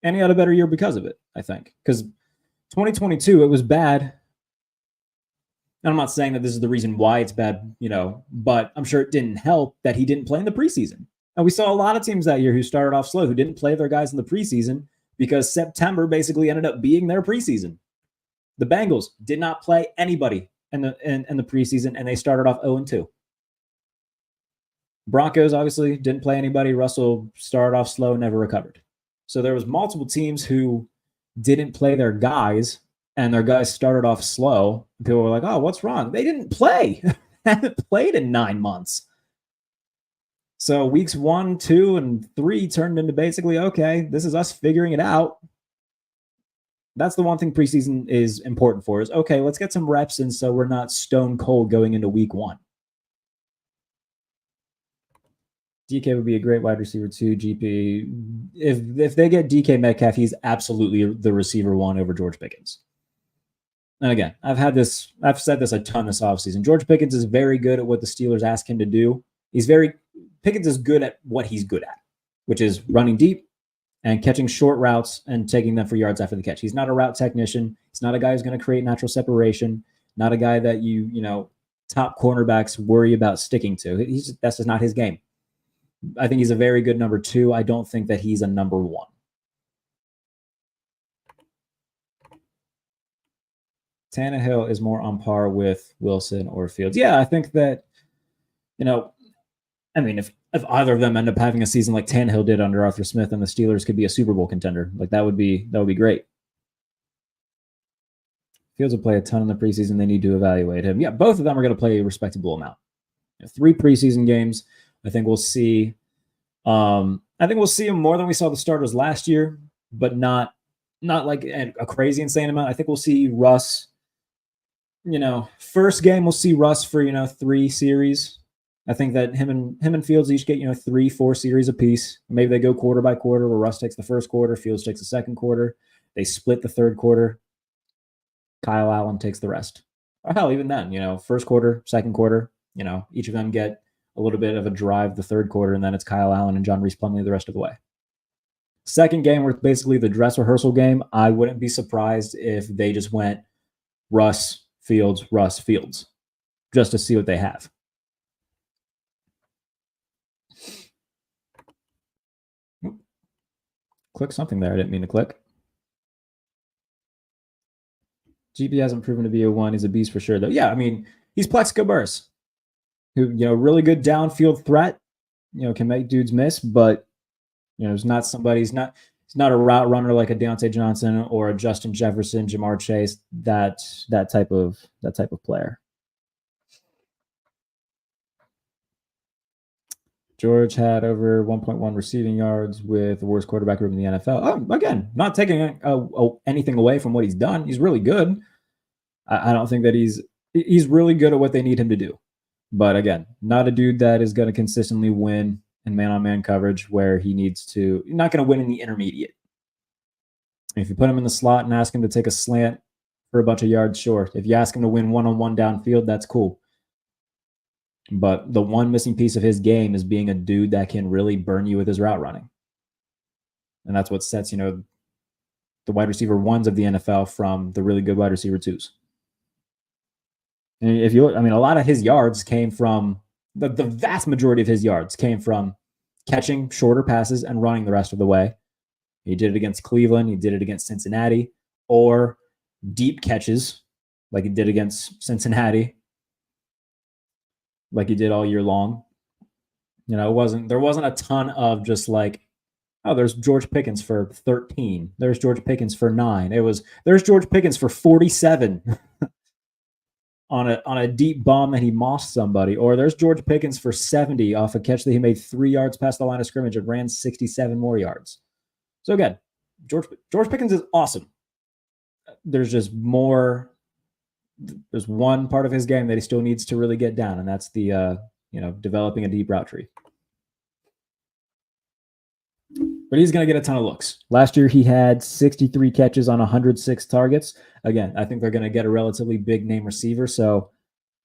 And he had a better year because of it, I think. Because 2022, it was bad. And I'm not saying that this is the reason why it's bad, but I'm sure it didn't help that he didn't play in the preseason. And we saw a lot of teams that year who started off slow, who didn't play their guys in the preseason because September basically ended up being their preseason. The Bengals did not play anybody in the preseason, and they started off 0-2. Broncos obviously didn't play anybody. Russell started off slow, never recovered. So there was multiple teams who didn't play their guys, and their guys started off slow. People were like, "Oh, what's wrong?" They didn't play. Haven't played in 9 months. So weeks 1, 2, and 3 turned into basically, okay, this is us figuring it out. That's the one thing preseason is important for is, okay, let's get some reps in so we're not stone cold going into week 1. DK would be a great wide receiver too, GP. If they get DK Metcalf, he's absolutely the receiver 1 over George Pickens. And again, I've said this a ton this offseason. George Pickens is very good at what the Steelers ask him to do. Pickens is good at what he's good at, which is running deep and catching short routes and taking them for yards after the catch. He's not a route technician. He's not a guy who's going to create natural separation, not a guy that top cornerbacks worry about sticking to. That's just not his game. I think he's a very good number 2. I don't think that he's a number 1. Tannehill is more on par with Wilson or Fields. Yeah, I think that, if either of them end up having a season like Tannehill did under Arthur Smith, and the Steelers could be a Super Bowl contender, like that would be great. Fields will play a ton in the preseason. They need to evaluate him. Yeah, both of them are going to play a respectable amount. 3 preseason games. I think we'll see. We'll see him more than we saw the starters last year, but not like a crazy insane amount. I think we'll see Russ. First game we'll see Russ for 3 series. I think that him and Fields each get 3-4 series apiece. Maybe they go quarter by quarter, where Russ takes the first quarter, Fields takes the second quarter. They split the third quarter. Kyle Allen takes the rest. Or hell, even then, first quarter, second quarter, each of them get a little bit of a drive the third quarter, and then it's Kyle Allen and John Reese Plumlee the rest of the way. Second game, where it's basically the dress rehearsal game, I wouldn't be surprised if they just went Russ, Fields, just to see what they have. Click something there. I didn't mean to click. GP hasn't proven to be a 1. He's a beast for sure, though. Yeah, he's Plexico Burress, who, really good downfield threat, can make dudes miss, but, he's not somebody, he's not a route runner like a Deontay Johnson or a Justin Jefferson, Jamar Chase, that type of player. George had over 1.1 receiving yards with the worst quarterback room in the NFL. Again, not taking anything away from what he's done. He's really good. I don't think that he's He's really good at what they need him to do. But again, not a dude that is going to consistently win in man-on-man coverage where he needs to. You're not going to win in the intermediate. If you put him in the slot and ask him to take a slant for a bunch of yards, sure. If you ask him to win one-on-one downfield, that's cool. But the one missing piece of his game is being a dude that can really burn you with his route running. And that's what sets, the wide receiver ones of the NFL from the really good wide receiver twos. And if you, a lot of his yards came from the vast majority of his yards came from catching shorter passes and running the rest of the way. He did it against Cleveland. He did it against Cincinnati, or deep catches like he did against Cincinnati, like he did all year long. There wasn't a ton of just like, oh, there's George Pickens for 13. There's George Pickens for 9. There's George Pickens for 47 on a deep bomb that he mossed somebody. Or there's George Pickens for 70 off a catch that he made 3 yards past the line of scrimmage and ran 67 more yards. So again, George Pickens is awesome. There's just more. There's one part of his game that he still needs to really get down, and that's the developing a deep route tree. But he's going to get a ton of looks. Last year, he had 63 catches on 106 targets. Again, I think they're going to get a relatively big name receiver. So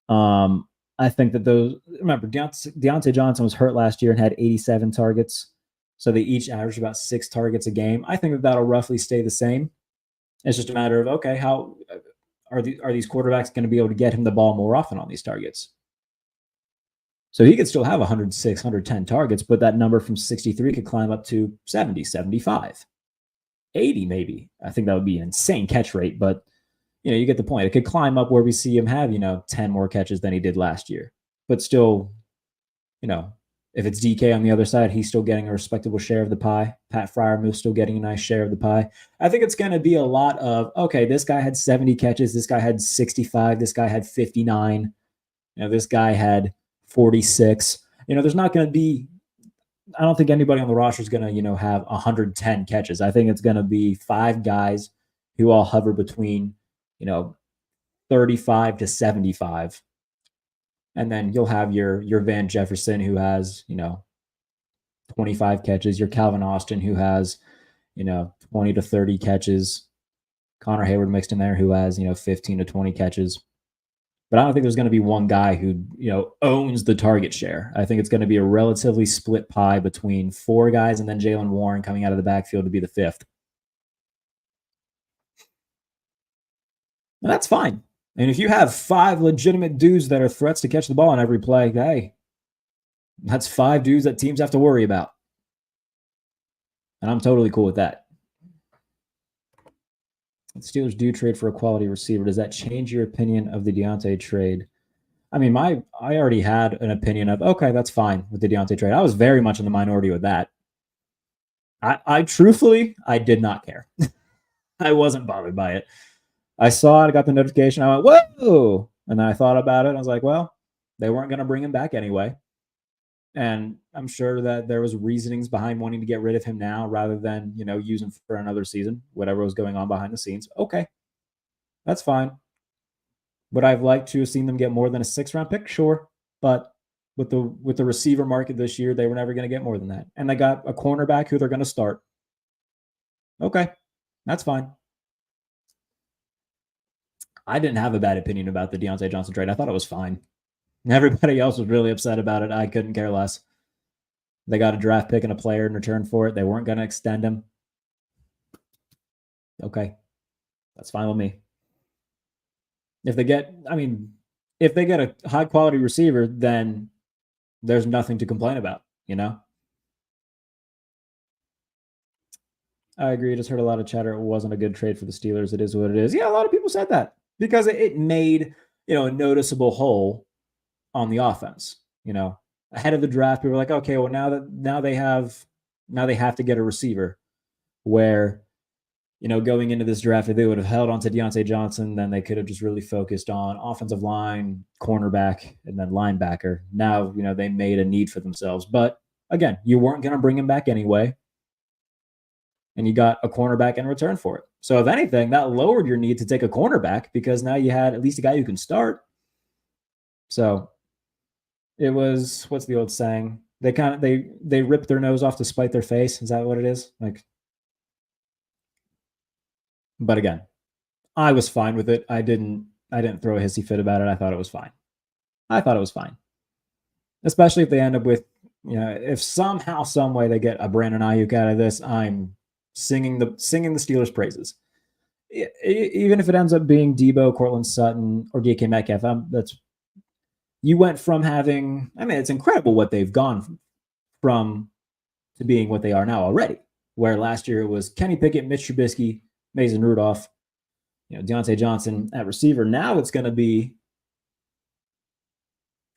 I think that remember, Deontay Johnson was hurt last year and had 87 targets. So they each averaged about 6 targets a game. I think that'll roughly stay the same. It's just a matter of, okay, how are these quarterbacks going to be able to get him the ball more often on these targets? So he could still have 106, 110 targets, but that number from 63 could climb up to 70, 75, 80 maybe. I think that would be an insane catch rate, but you get the point. It could climb up where we see him have, 10 more catches than he did last year. But still, if it's DK on the other side, he's still getting a respectable share of the pie. Pat Freiermuth still getting a nice share of the pie. I think it's going to be a lot of, okay, this guy had 70 catches. This guy had 65. This guy had 59. This guy had 46. There's not going to be, I don't think anybody on the roster is going to, have 110 catches. I think it's going to be 5 guys who all hover between, 35 to 75. And then you'll have your Van Jefferson who has, 25 catches, your Calvin Austin who has, 20 to 30 catches, Connor Hayward mixed in there who has, 15 to 20 catches. But I don't think there's going to be one guy who, owns the target share. I think it's going to be a relatively split pie between 4 guys and then Jaylen Warren coming out of the backfield to be the 5th. And that's fine. And if you have 5 legitimate dudes that are threats to catch the ball on every play, hey, that's 5 dudes that teams have to worry about. And I'm totally cool with that. The Steelers do trade for a quality receiver. Does that change your opinion of the Deontay trade? I already had an opinion of, okay, that's fine with the Deontay trade. I was very much in the minority with that. I truthfully, I did not care. I wasn't bothered by it. I saw it, I got the notification. I went, whoa! And then I thought about it. I was like, well, they weren't going to bring him back anyway. And I'm sure that there was reasonings behind wanting to get rid of him now rather than, use him for another season, whatever was going on behind the scenes. Okay, that's fine. Would I have liked to have seen them get more than a 6th-round pick? Sure. But with the receiver market this year, they were never going to get more than that. And they got a cornerback who they're going to start. Okay, that's fine. I didn't have a bad opinion about the Deontay Johnson trade. I thought it was fine. Everybody else was really upset about it. I couldn't care less. They got a draft pick and a player in return for it. They weren't going to extend him. Okay. That's fine with me. If they get a high quality receiver, then there's nothing to complain about, I agree. I just heard a lot of chatter. It wasn't a good trade for the Steelers. It is what it is. Yeah, a lot of people said that because it made, a noticeable hole on the offense. Ahead of the draft, people were like, okay, well now they have to get a receiver. Where, going into this draft, if they would have held on to Deontay Johnson, then they could have just really focused on offensive line, cornerback, and then linebacker. Now, they made a need for themselves. But again, you weren't going to bring him back anyway. And you got a cornerback in return for it. So if anything, that lowered your need to take a cornerback because now you had at least a guy who can start. So it was, what's the old saying? They rip their nose off to spite their face. Is that what it is? Like, but again, I was fine with it. I didn't throw a hissy fit about it. I thought it was fine. Especially if they end up with, if somehow, some way they get a Brandon Ayuk out of this, I'm singing the Steelers' praises. Even if it ends up being Debo, Cortland Sutton, or DK Metcalf, you went from having, it's incredible what they've gone from to being what they are now already. Where last year it was Kenny Pickett, Mitch Trubisky, Mason Rudolph, Deontay Johnson at receiver. Now it's going to be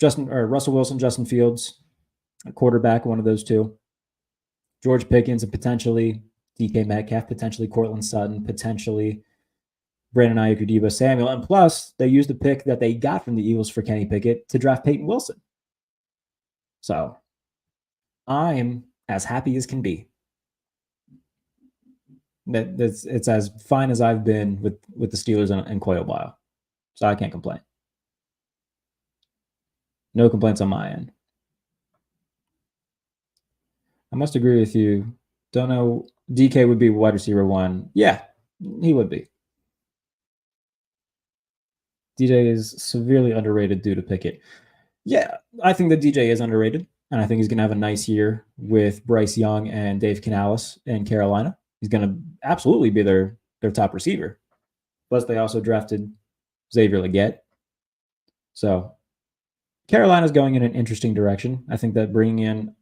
Russell Wilson, Justin Fields, a quarterback, one of those two. George Pickens, and potentially DK Metcalf, potentially Cortland Sutton, potentially Brandon Ayuk or Deebo Samuel. And plus, they used the pick that they got from the Eagles for Kenny Pickett to draft Peyton Wilson. So I'm as happy as can be. It's as fine as I've been with the Steelers in quite a while. So I can't complain. No complaints on my end. I must agree with you. Don't know. DK would be wide receiver 1. Yeah, he would be. DJ is severely underrated due to Pickett. Yeah, I think that DJ is underrated, and I think he's going to have a nice year with Bryce Young and Dave Canales in Carolina. He's going to absolutely be their top receiver. Plus, they also drafted Xavier Legette. So Carolina's going in an interesting direction. I think that bringing in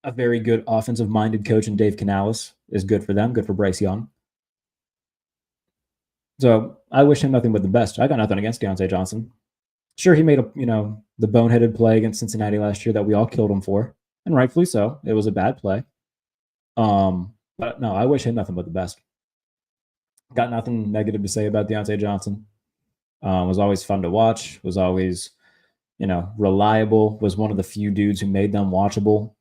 a very good offensive-minded coach in Dave Canales is good for them, good for Bryce Young. So I wish him nothing but the best. I got nothing against Deontay Johnson. Sure, he made the boneheaded play against Cincinnati last year that we all killed him for, and rightfully so. It was a bad play. But no, I wish him nothing but the best. Got nothing negative to say about Deontay Johnson. Was always fun to watch. Was always, reliable. Was one of the few dudes who made them watchable.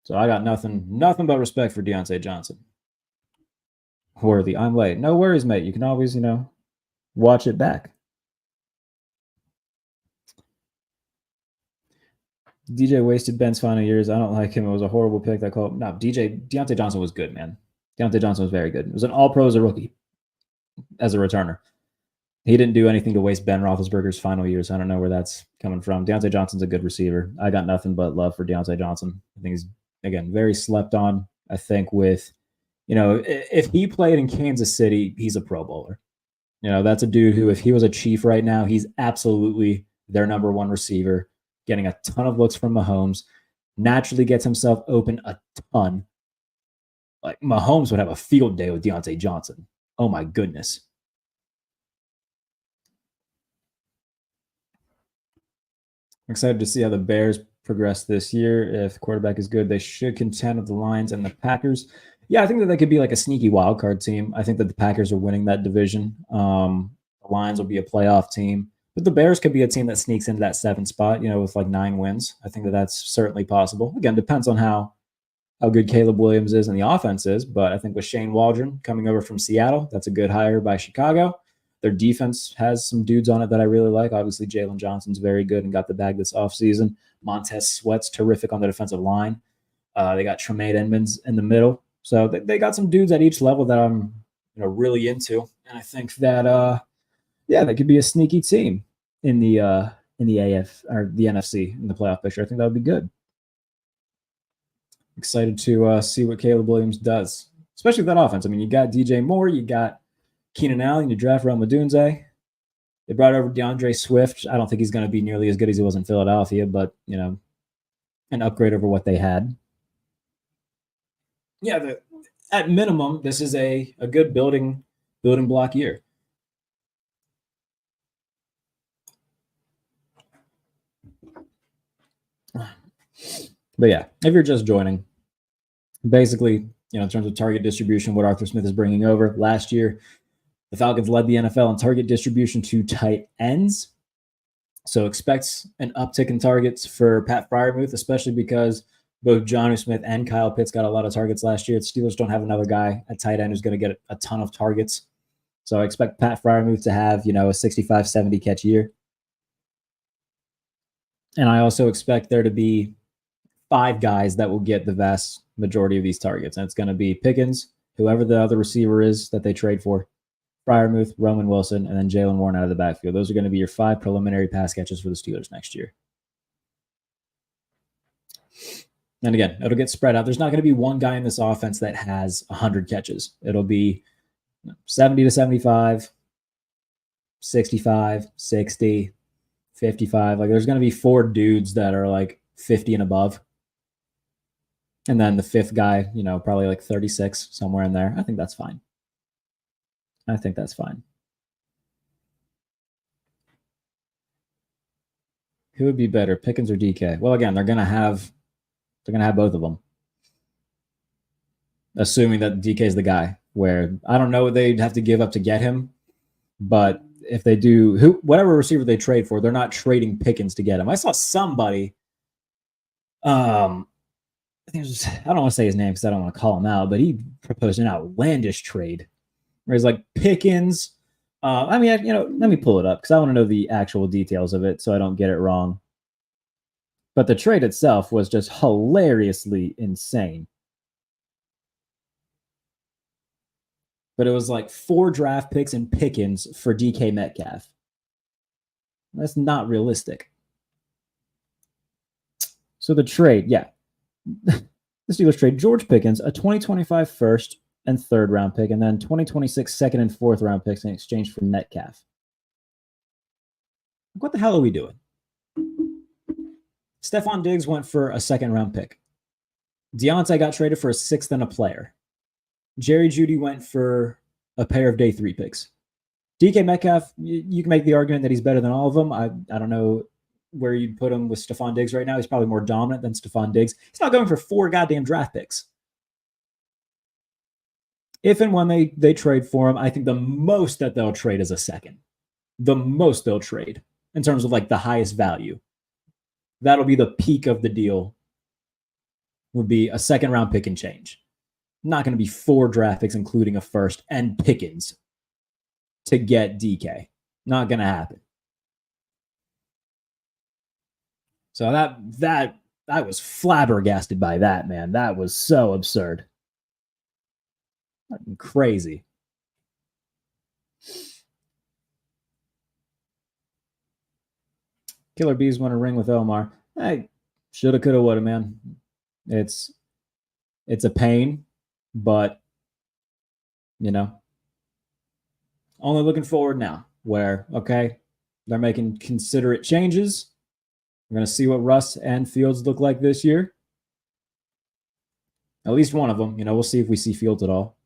So I got nothing but respect for Deontay Johnson. Worthy. I'm late. No worries, mate. You can always, watch it back. DJ wasted Ben's final years. I don't like him. It was a horrible pick. That call. No, Deontay Johnson was good, man. Deontay Johnson was very good. It was an all-pro as a rookie, as a returner. He didn't do anything to waste Ben Roethlisberger's final years. I don't know where that's coming from. Deontay Johnson's a good receiver. I got nothing but love for Deontay Johnson. I think he's, again, very slept on. I think with, if he played in Kansas City, he's a Pro Bowler. That's a dude who, if he was a Chief right now, he's absolutely their number one receiver, getting a ton of looks from Mahomes, naturally gets himself open a ton. Like, Mahomes would have a field day with Deontay Johnson. Oh, my goodness. I'm excited to see how the Bears progress this year. If the quarterback is good, they should contend with the Lions and the Packers. Yeah, I think that they could be like a sneaky wild card team. I think that the Packers are winning that division. The Lions will be a playoff team. But the Bears could be a team that sneaks into that 7th spot, with like 9 wins. I think that that's certainly possible. Again, depends on how good Caleb Williams is and the offense is. But I think with Shane Waldron coming over from Seattle, that's a good hire by Chicago. Their defense has some dudes on it that I really like. Obviously, Jalen Johnson's very good and got the bag this offseason. Montez Sweat's terrific on the defensive line. They got Tremaine Edmonds in the middle. So they got some dudes at each level that I'm really into. And I think that, they could be a sneaky team in the AF or the NFC in the playoff picture. I think that would be good. Excited to see what Caleb Williams does, especially with that offense. I mean, you got DJ Moore, you got Keenan Allen, you draft Rome Odunze. They brought over DeAndre Swift. I don't think he's going to be nearly as good as he was in Philadelphia, but, an upgrade over what they had. Yeah, at minimum, this is a good building block year. But yeah, if you're just joining, basically, in terms of target distribution, what Arthur Smith is bringing over. Last year, the Falcons led the NFL in target distribution to tight ends. So expect an uptick in targets for Pat Freiermuth, especially because both Jonnu Smith and Kyle Pitts got a lot of targets last year. The Steelers don't have another guy at tight end who's going to get a ton of targets. So I expect Pat Freiermuth to have, a 65, 70 catch year. And I also expect there to be 5 guys that will get the vast majority of these targets. And it's going to be Pickens, whoever the other receiver is that they trade for, Freiermuth, Roman Wilson, and then Jaylen Warren out of the backfield. Those are going to be your 5 preliminary pass catches for the Steelers next year. And again, it'll get spread out. There's not going to be one guy in this offense that has 100 catches. It'll be 70 to 75, 65, 60, 55. Like there's going to be 4 dudes that are like 50 and above. And then the 5th guy, probably like 36, somewhere in there. I think that's fine. Who would be better, Pickens or DK? Well, again, they're gonna have both of them, assuming that DK is the guy. Where I don't know what they'd have to give up to get him, but if they do, whatever receiver they trade for, they're not trading Pickens to get him. I saw somebody, I think it was, I don't want to say his name because I don't want to call him out, but he proposed an outlandish trade where he's like Pickens. Let me pull it up because I want to know the actual details of it so I don't get it wrong. But the trade itself was just hilariously insane. But it was like 4 draft picks and Pickens for DK Metcalf. That's not realistic. So the trade, yeah. The Steelers trade George Pickens, a 2025 first and 3rd round pick, and then 2026 2nd and 4th round picks in exchange for Metcalf. What the hell are we doing? Stephon Diggs went for a 2nd round pick. Deontay got traded for a 6th and a player. Jerry Jeudy went for a pair of day 3 picks. DK Metcalf, you can make the argument that he's better than all of them. I don't know where you'd put him with Stephon Diggs right now. He's probably more dominant than Stephon Diggs. He's not going for 4 goddamn draft picks. If and when they trade for him, I think the most that they'll trade is a 2nd. The most they'll trade in terms of like the highest value. That'll be the peak of the deal. Would be a 2nd round pick and change. Not going to be 4 draft picks, including a 1st and Pickens to get DK. Not going to happen. So that I was flabbergasted by that, man. That was so absurd. Crazy. Killer Bees want to ring with Omar. Hey, shoulda, coulda, woulda, man. It's a pain, but only looking forward now. Where they're making considerate changes. We're gonna see what Russ and Fields look like this year. At least one of them. We'll see if we see Fields at all.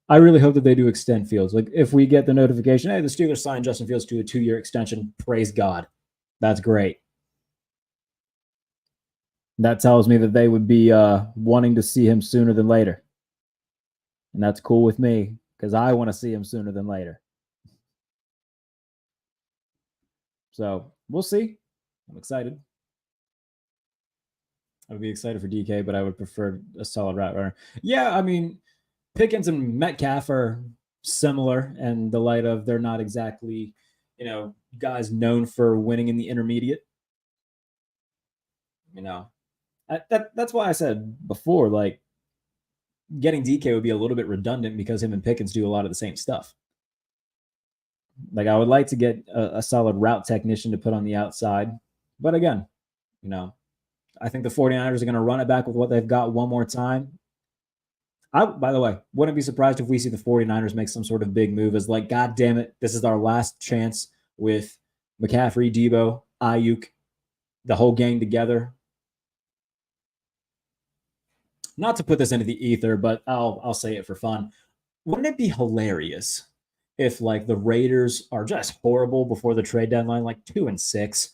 I really hope that they do extend Fields. Like if we get the notification, hey, the Steelers signed Justin Fields to a 2-year extension. Praise God. That's great. That tells me that they would be wanting to see him sooner than later. And that's cool with me because I want to see him sooner than later. So we'll see. I'm excited. I would be excited for DK, but I would prefer a solid route runner. Yeah, I mean, Pickens and Metcalf are similar in the light of they're not exactly, guys known for winning in the intermediate. That's why I said before, like, getting DK would be a little bit redundant because him and Pickens do a lot of the same stuff. Like, I would like to get a solid route technician to put on the outside. But again, I think the 49ers are going to run it back with what they've got one more time. By the way, wouldn't be surprised if we see the 49ers make some sort of big move as like, God damn it, this is our last chance with McCaffrey, Debo, Ayuk, the whole gang together. Not to put this into the ether, but I'll say it for fun. Wouldn't it be hilarious if like the Raiders are just horrible before the trade deadline, like 2-6,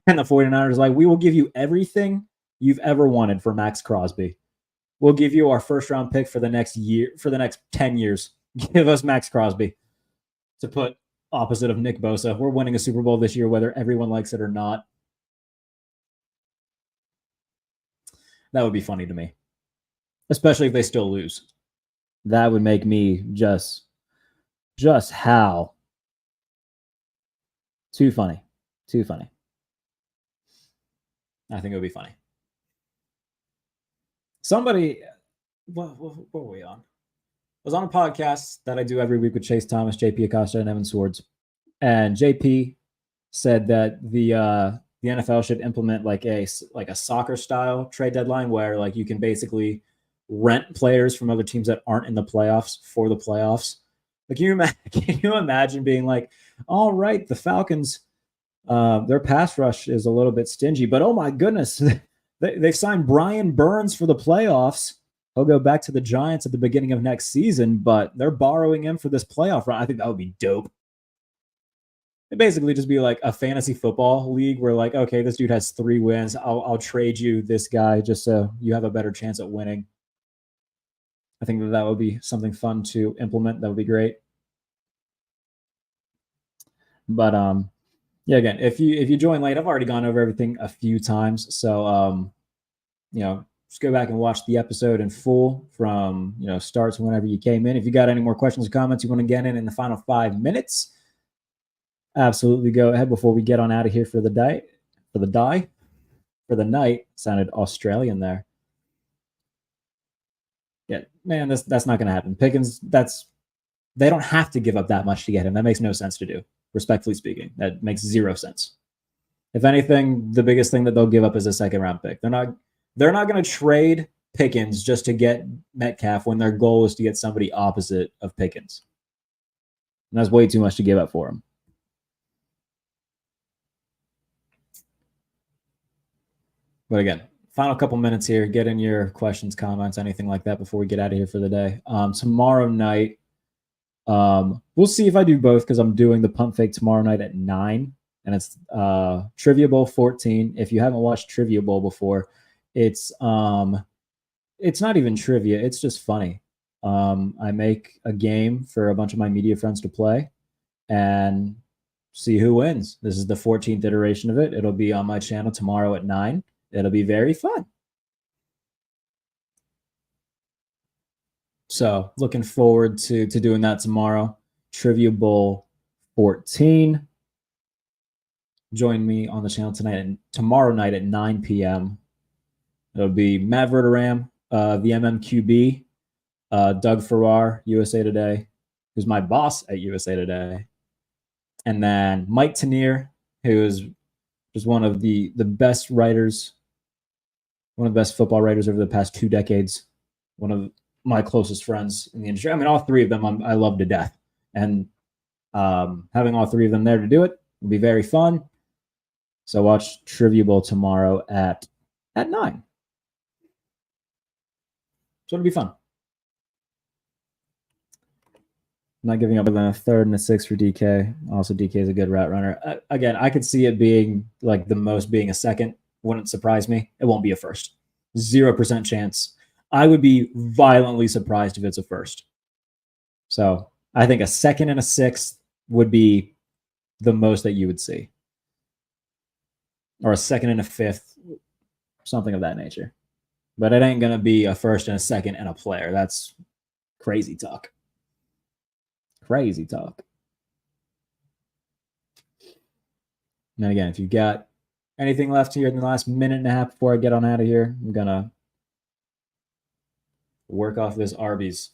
and the 49ers like, we will give you everything you've ever wanted for Max Crosby. We'll give you our 1st round pick for the next year, for the next 10 years. Give us Max Crosby to put opposite of Nick Bosa. We're winning a Super Bowl this year, whether everyone likes it or not. That would be funny to me, especially if they still lose. That would make me just Just how. Too funny. Too funny. I think it would be funny. Somebody, what were we on? I was on a podcast that I do every week with Chase Thomas, JP Acosta, and Evan Swords. And JP said that the NFL should implement like a soccer style trade deadline where like you can basically rent players from other teams that aren't in the playoffs for the playoffs. Like, can you imagine being like, all right, the Falcons, their pass rush is a little bit stingy, but oh my goodness, they've signed Brian Burns for the playoffs. He'll go back to the Giants at the beginning of next season, but they're borrowing him for this playoff run. I think that would be dope. It basically just be like a fantasy football league where like, okay, this dude has 3 wins. I'll trade you this guy just so you have a better chance at winning. I think that would be something fun to implement. That would be great. But yeah, again, if you join late, I've already gone over everything a few times. So just go back and watch the episode in full from starts whenever you came in. If you got any more questions or comments you want to get in the final 5 minutes, absolutely go ahead before we get on out of here for the day. For the night. Sounded Australian there. Yeah, man, that's not going to happen. Pickens, they don't have to give up that much to get him. That makes no sense to do. Respectfully speaking, that makes 0 sense. If anything, the biggest thing that they'll give up is a 2nd-round pick. They're not going to trade Pickens just to get Metcalf when their goal is to get somebody opposite of Pickens. And that's way too much to give up for him. But again, final couple minutes here. Get in your questions, comments, anything like that before we get out of here for the day. Tomorrow night, we'll see if I do both because I'm doing the pump fake tomorrow night at 9, and it's Trivia Bowl 14. If you haven't watched Trivia Bowl before, it's not even trivia. It's just funny. I make a game for a bunch of my media friends to play and see who wins. This is the 14th iteration of it. It'll be on my channel tomorrow at 9. It'll be very fun. So looking forward to doing that tomorrow. Trivia Bowl 14. Join me on the channel tonight and tomorrow night at 9 p.m. It'll be Matt Verderam, the MMQB, Doug Farrar, USA Today, who's my boss at USA Today, and then Mike Tanier, who is just one of the best writers, one of the best football writers over the past 2 decades, one of my closest friends in the industry. I mean, all 3 of them I love to death. And having all 3 of them there to do it will be very fun. So watch Trivia Bowl tomorrow at 9. So it'll be fun. I'm not giving up than a 3rd and a 6th for DK. Also, DK is a good route runner. Again, I could see it being like the most being a 2nd. Wouldn't surprise me. It won't be a 1st. 0% chance. I would be violently surprised if it's a 1st. So I think a 2nd and a 6th would be the most that you would see. Or a 2nd and a 5th, something of that nature. But it ain't going to be a 1st and a 2nd and a player. That's crazy talk. Crazy talk. And again, if you've got anything left here in the last minute and a half before I get on out of here, I'm going to work off this Arby's.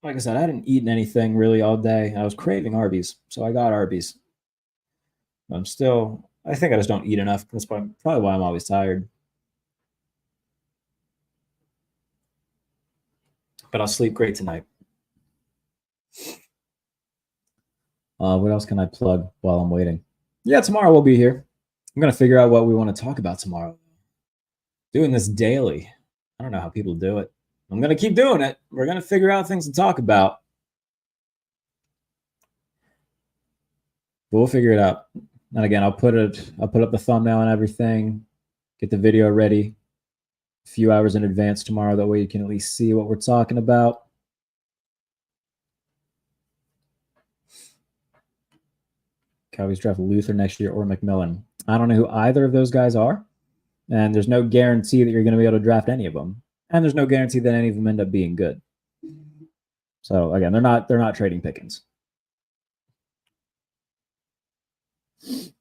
Like I said, I hadn't eaten anything really all day. I was craving Arby's, so I got Arby's. I think I just don't eat enough. That's probably why I'm always tired. But I'll sleep great tonight. What else can I plug while I'm waiting? Yeah, tomorrow we'll be here. I'm going to figure out what we want to talk about tomorrow. Doing this daily. I don't know how people do it. I'm going to keep doing it. We're going to figure out things to talk about. But we'll figure it out. And again, I'll put up the thumbnail and everything, get the video ready a few hours in advance tomorrow. That way you can at least see what we're talking about. Cowboys draft Luther next year or McMillan. I don't know who either of those guys are. And there's no guarantee that you're going to be able to draft any of them. And there's no guarantee that any of them end up being good. So again, they're not trading Pickens. I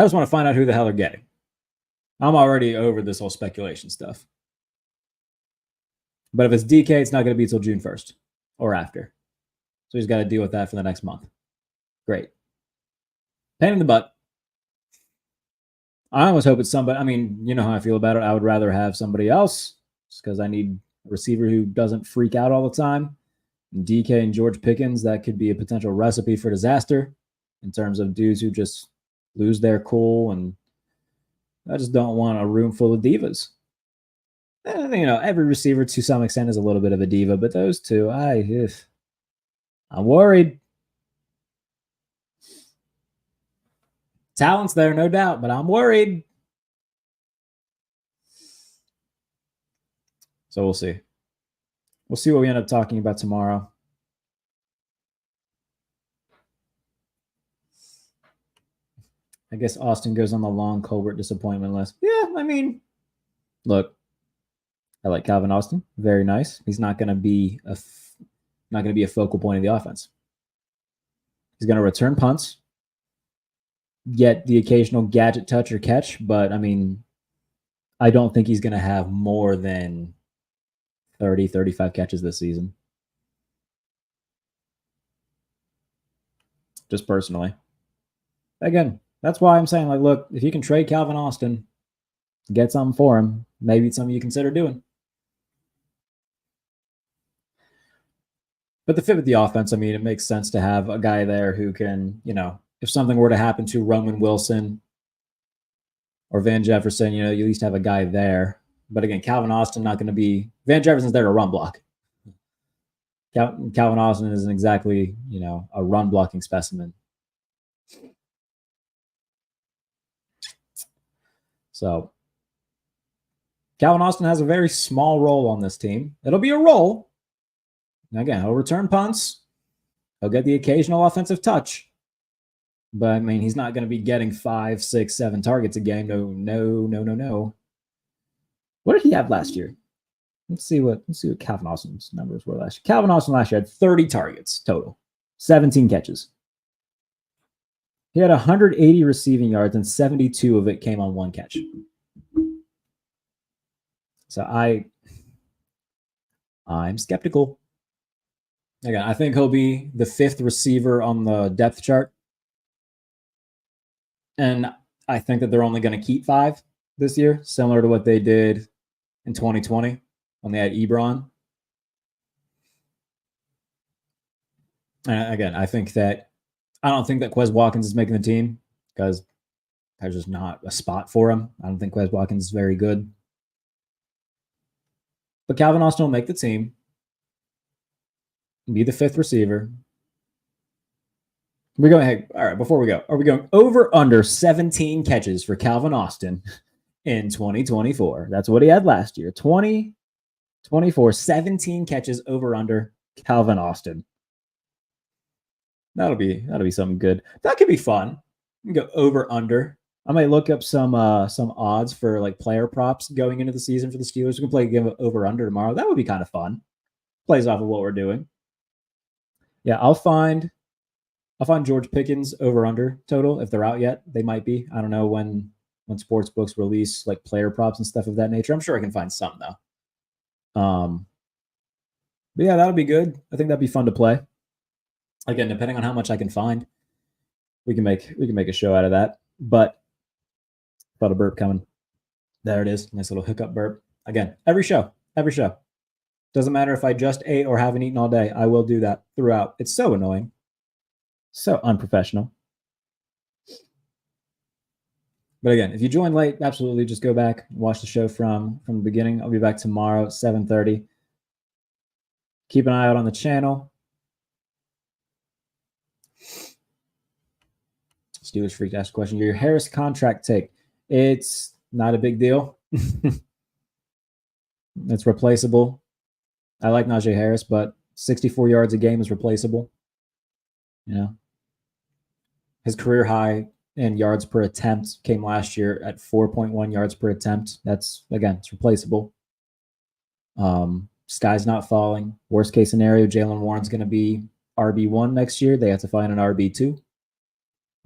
just want to find out who the hell they're getting. I'm already over this whole speculation stuff. But if it's DK, it's not going to be till June 1st or after. So he's got to deal with that for the next month. Great. Pain in the butt. I almost hope it's somebody. I mean, you know how I feel about it. I would rather have somebody else just because I need a receiver who doesn't freak out all the time. And DK and George Pickens, that could be a potential recipe for disaster in terms of dudes who just lose their cool. And I just don't want a room full of divas. You know, every receiver to some extent is a little bit of a diva, but those two, I'm worried. Talent's there, no doubt, but I'm worried. So we'll see. We'll see what we end up talking about tomorrow. I guess Austin goes on the long Colbert disappointment list. Yeah, I mean, look, I like Calvin Austin. Very nice. He's not going to be a focal point of the offense. He's going to return punts, get the occasional gadget touch or catch, but I mean, I don't think he's going to have more than 30, 35 catches this season. Just personally. Again, that's why I'm saying, like, look, if you can trade Calvin Austin, get something for him, maybe it's something you consider doing. But the fit with the offense, I mean, it makes sense to have a guy there who can, you know, if something were to happen to Roman Wilson or Van Jefferson, you know, you at least have a guy there. But again, Calvin Austin not going to be – Van Jefferson's there to run block. Calvin Austin isn't exactly, you know, a run blocking specimen. So Calvin Austin has a very small role on this team. It'll be a role. And again, he'll return punts. He'll get the occasional offensive touch. But, I mean, he's not going to be getting 5, 6, 7 targets a game. No. What did he have last year? Let's see what Calvin Austin's numbers were last year. Calvin Austin last year had 30 targets total, 17 catches. He had 180 receiving yards, and 72 of it came on one catch. So I'm skeptical. Again, I think he'll be the 5th receiver on the depth chart. And I think that they're only going to keep 5 this year, similar to what they did in 2020 when they had Ebron. And again, I don't think that Quez Watkins is making the team because there's just not a spot for him. I don't think Quez Watkins is very good. But Calvin Austin will make the team, be the 5th receiver. We're going, hey, all right, before we go, are we going over under 17 catches for Calvin Austin in 2024? That's what he had last year. 2024, 17 catches over under Calvin Austin. That'll be something good. That could be fun. You can go over under. I might look up some odds for like player props going into the season for the Steelers. We can play a game of over under tomorrow. That would be kind of fun. Plays off of what we're doing. Yeah, I'll find George Pickens over under total if they're out yet. They might be. I don't know when sports books release like player props and stuff of that nature. I'm sure I can find some though. But yeah, that'll be good. I think that'd be fun to play. Again, depending on how much I can find, we can make a show out of that. But felt a burp coming. There it is. Nice little hiccup burp. Again, every show. Doesn't matter if I just ate or haven't eaten all day. I will do that throughout. It's so annoying. So unprofessional. But again, if you join late, absolutely just go back and watch the show from the beginning. I'll be back tomorrow at 7:30. Keep an eye out on the channel. Steelers Freak asked a question. Your Harris contract take. It's not a big deal. It's replaceable. I like Najee Harris, but 64 yards a game is replaceable. You know, his career high in yards per attempt came last year at 4.1 yards per attempt. That's, again, it's replaceable. Sky's not falling. Worst case scenario, Jaylen Warren's going to be RB1 next year. They have to find an RB2.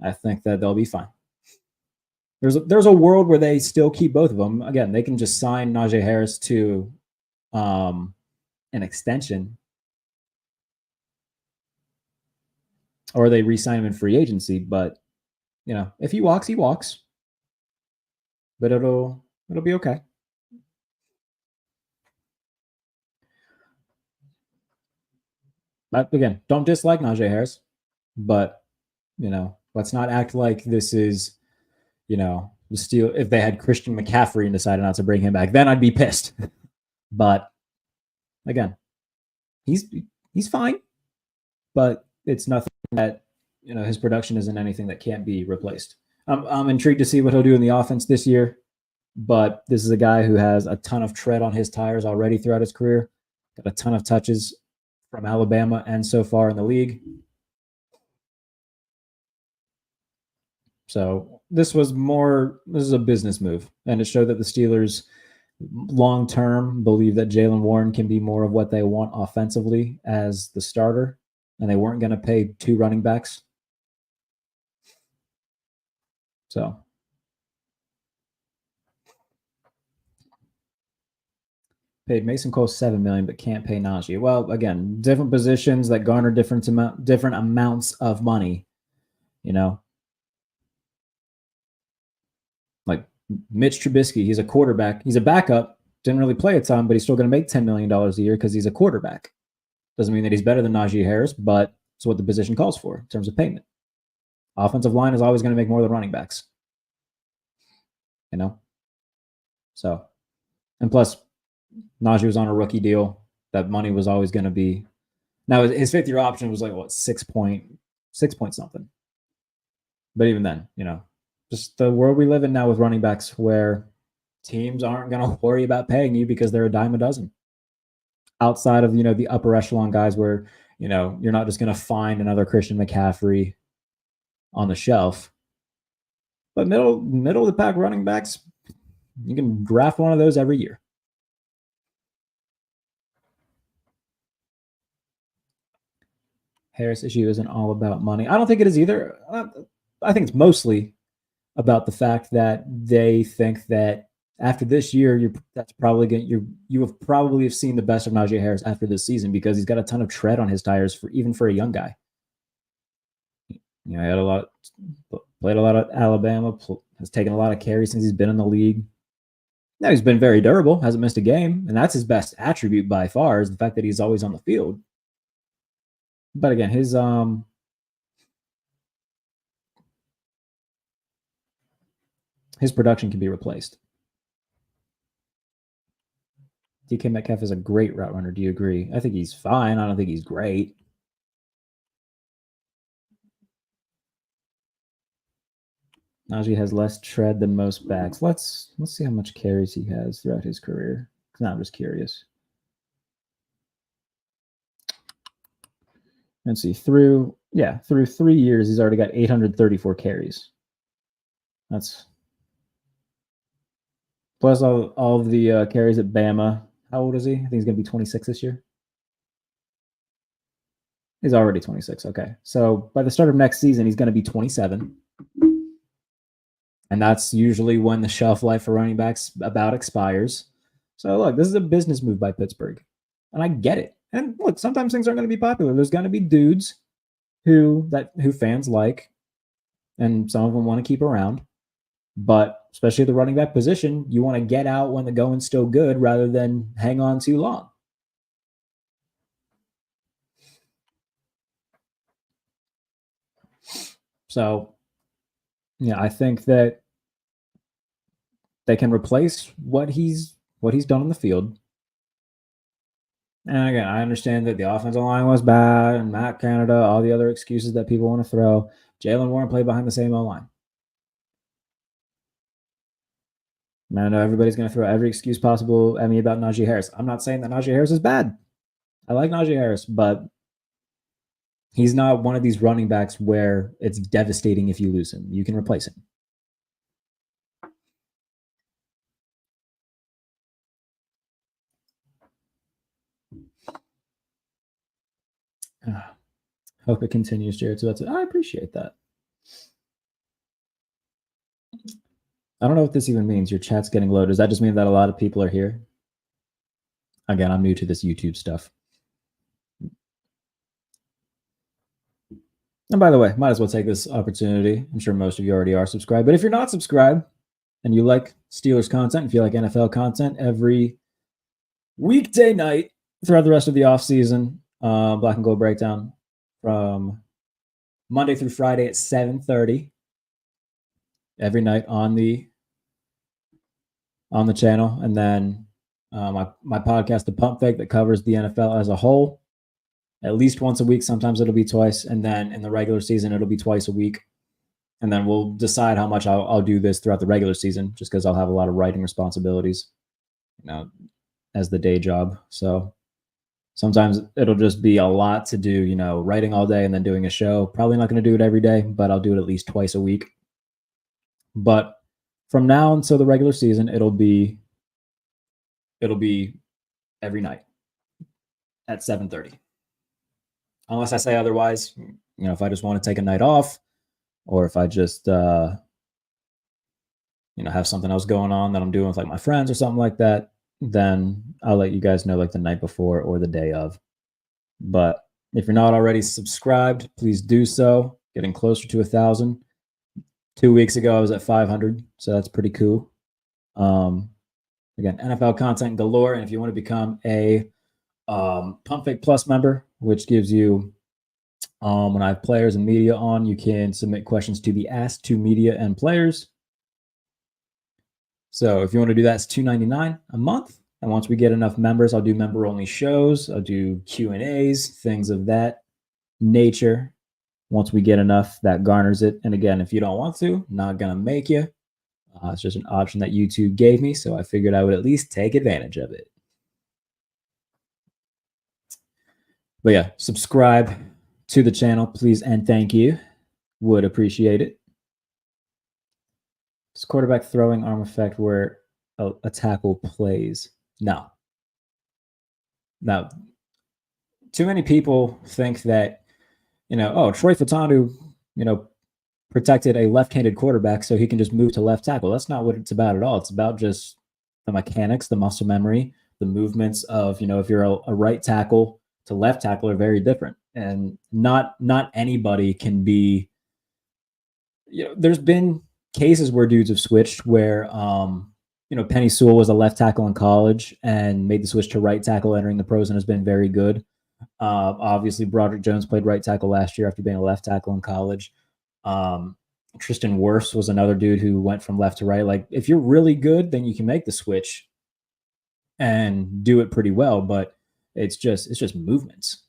I think that they'll be fine. There's a world where they still keep both of them. Again, they can just sign Najee Harris to an extension, or they re-sign him in free agency. But if he walks, he walks. But it'll be okay. But again, don't dislike Najee Harris, but let's not act like this is the Steel. If they had Christian McCaffrey and decided not to bring him back, then I'd be pissed. But again, he's fine, but it's nothing that his production isn't anything that can't be replaced. I'm intrigued to see what he'll do in the offense this year, but this is a guy who has a ton of tread on his tires already throughout his career. Got a ton of touches from Alabama and so far in the league. So this is a business move, and it showed that the Steelers long term believe that Jaylen Warren can be more of what they want offensively as the starter, and they weren't going to pay 2 running backs. So paid Mason Cole $7 million, but can't pay Najee. Well, again, different positions that garner different amounts of money. Like Mitch Trubisky, he's a quarterback. He's a backup. Didn't really play a ton, but he's still going to make $10 million a year because he's a quarterback. Doesn't mean that he's better than Najee Harris, but it's what the position calls for in terms of payment. Offensive line is always going to make more than running backs. So, and plus, Najee was on a rookie deal. That money was always going to be. Now his 5th-year option was like what 6 point something. But even then, just the world we live in now with running backs, where teams aren't going to worry about paying you because they're a dime a dozen. Outside of the upper echelon guys, where you're not just going to find another Christian McCaffrey on the shelf. But middle of the pack running backs, you can draft one of those every year. Harris issue isn't all about money. I don't think it is either. I think it's mostly about the fact that they think that after this year, you have probably seen the best of Najee Harris after this season, because he's got a ton of tread on his tires even for a young guy. He had played a lot of Alabama, has taken a lot of carries since he's been in the league. Now he's been very durable, hasn't missed a game, and that's his best attribute by far, is the fact that he's always on the field. But again, his production can be replaced. DK Metcalf is a great route runner. Do you agree? I think he's fine. I don't think he's great. Najee has less tread than most backs. Let's see how much carries he has throughout his career. I'm just curious. Let's see. Through 3 years, he's already got 834 carries. That's plus all of the carries at Bama. How old is he? I think he's going to be 26 this year. He's already 26. Okay. So by the start of next season, he's going to be 27. And that's usually when the shelf life for running backs about expires. So look, this is a business move by Pittsburgh. And I get it. And look, sometimes things aren't going to be popular. There's going to be dudes who fans like, and some of them want to keep around. But especially at the running back position, you want to get out when the going's still good rather than hang on too long. So, I think that they can replace what he's done on the field. And again, I understand that the offensive line was bad and Matt Canada, all the other excuses that people want to throw. Jaylen Warren played behind the same O-line. Now I know everybody's going to throw every excuse possible at me about Najee Harris. I'm not saying that Najee Harris is bad. I like Najee Harris, but he's not one of these running backs where it's devastating if you lose him. You can replace him. Hope it continues, Jared. So I appreciate that. I don't know what this even means. Your chat's getting low. Does that just mean that a lot of people are here? Again, I'm new to this YouTube stuff. And by the way, might as well take this opportunity. I'm sure most of you already are subscribed, but if you're not subscribed and you like Steelers content, if you like NFL content, every weekday night throughout the rest of the offseason, Black and Gold Breakdown from Monday through Friday at 7:30 every night on the channel, and then my podcast, The Pump Fake, that covers the NFL as a whole, at least once a week. Sometimes it'll be twice, and then in the regular season it'll be twice a week. And then we'll decide how much I'll do this throughout the regular season, just because I'll have a lot of writing responsibilities, as the day job. So sometimes it'll just be a lot to do, writing all day and then doing a show. Probably not going to do it every day, but I'll do it at least twice a week. But from now until the regular season, it'll be every night at 7:30. Unless I say otherwise, if I just want to take a night off, or if I just have something else going on that I'm doing with like my friends or something like that, then I'll let you guys know like the night before or the day of. But if you're not already subscribed, please do so. Getting closer to 1,000. 2 weeks ago, I was at 500, so that's pretty cool. Again, NFL content galore, and if you want to become a Pump Fake Plus member, which gives you, when I have players and media on, you can submit questions to be asked to media and players. So if you want to do that, it's $2.99 a month. And once we get enough members, I'll do member-only shows. I'll do Q&As, things of that nature. Once we get enough, that garners it. And again, if you don't want to, not going to make you. It's just an option that YouTube gave me, so I figured I would at least take advantage of it. But yeah, subscribe to the channel, please, and thank you. Would appreciate it. Does quarterback throwing arm affect where a tackle plays? No. Now, too many people think that, Troy Fatanu, protected a left-handed quarterback so he can just move to left tackle. That's not what it's about at all. It's about just the mechanics, the muscle memory, the movements of, if you're a right tackle to left tackle are very different. And not anybody can be, there's been cases where dudes have switched where, Penny Sewell was a left tackle in college and made the switch to right tackle entering the pros and has been very good. Obviously, Broderick Jones played right tackle last year after being a left tackle in college. Tristan Wirfs was another dude who went from left to right. Like, if you're really good, then you can make the switch and do it pretty well. But it's just movements,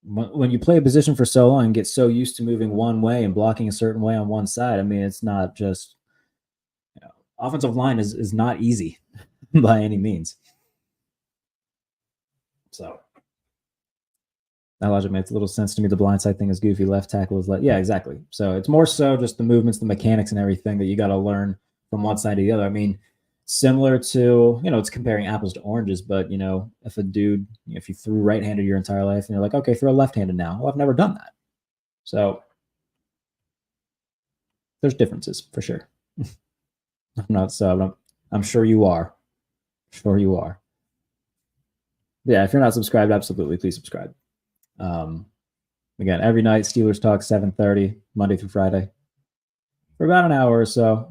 When you play a position for so long and get so used to moving one way and blocking a certain way on one side, I mean, it's not just, offensive line is not easy by any means. So that logic makes a little sense to me. The blindside thing is goofy. Left tackle is yeah, exactly. So it's more so just the movements, the mechanics, and everything that you got to learn from one side to the other. I mean, similar to, it's comparing apples to oranges, but, if a dude, if you threw right-handed your entire life and you're like, okay, throw left-handed now. Well, I've never done that. So there's differences for sure. I'm not so, but I'm sure you are. Sure you are. Yeah, if you're not subscribed, absolutely, please subscribe. Again, every night, Steelers Talk, 7:30, Monday through Friday, for about an hour or so.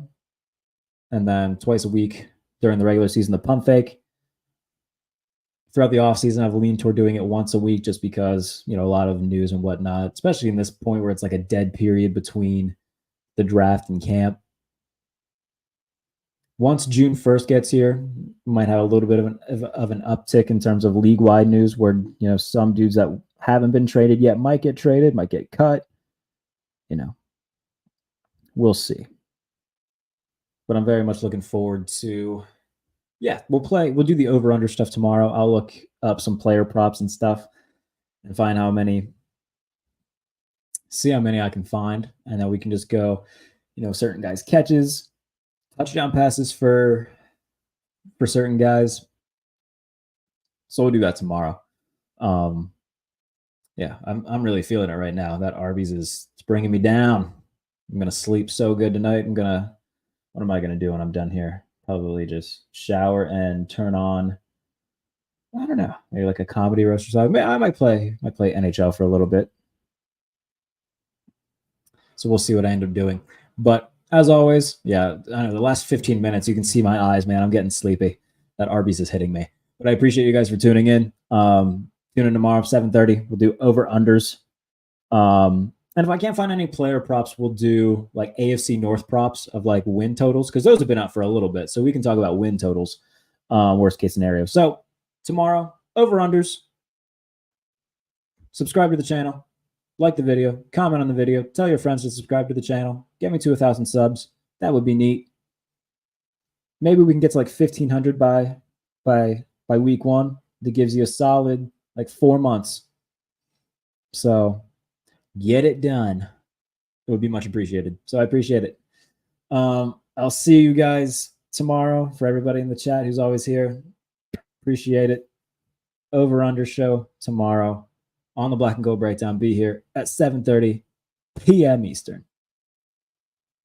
And then twice a week during the regular season, the Pump Fake. Throughout the offseason, I've leaned toward doing it once a week just because, a lot of news and whatnot, especially in this point where it's like a dead period between the draft and camp. Once June 1st gets here, we might have a little bit of an uptick in terms of league-wide news where, some dudes that haven't been traded yet might get traded, might get cut. We'll see. But I'm very much looking forward to, we'll do the over-under stuff tomorrow. I'll look up some player props and stuff and find see how many I can find. And then we can just go, certain guys' catches, touchdown passes for certain guys. So we'll do that tomorrow. I'm really feeling it right now. That Arby's it's bringing me down. I'm gonna sleep so good tonight. I'm gonna What am I going to do when I'm done here? Probably just shower and turn on, I don't know, maybe like a comedy roast or something. I might play NHL for a little bit. So we'll see what I end up doing. But as always, yeah, I don't know, the last 15 minutes, you can see my eyes, man. I'm getting sleepy. That Arby's is hitting me. But I appreciate you guys for tuning in. Tune in tomorrow, 7:30. We'll do over-unders. And if I can't find any player props, we'll do like AFC North props of like win totals, because those have been out for a little bit. So we can talk about win totals, worst case scenario. So tomorrow, over-unders. Subscribe to the channel. Like the video, comment on the video, tell your friends to subscribe to the channel. Get me to 1,000 subs. That would be neat. Maybe we can get to like 1,500 by week 1. That gives you a solid like 4 months. So get it done. It would be much appreciated. So I appreciate it. I'll see you guys tomorrow. For everybody in the chat who's always here, appreciate it. Over under show tomorrow on the Black and Gold Breakdown. Be here at 7:30 p.m. Eastern.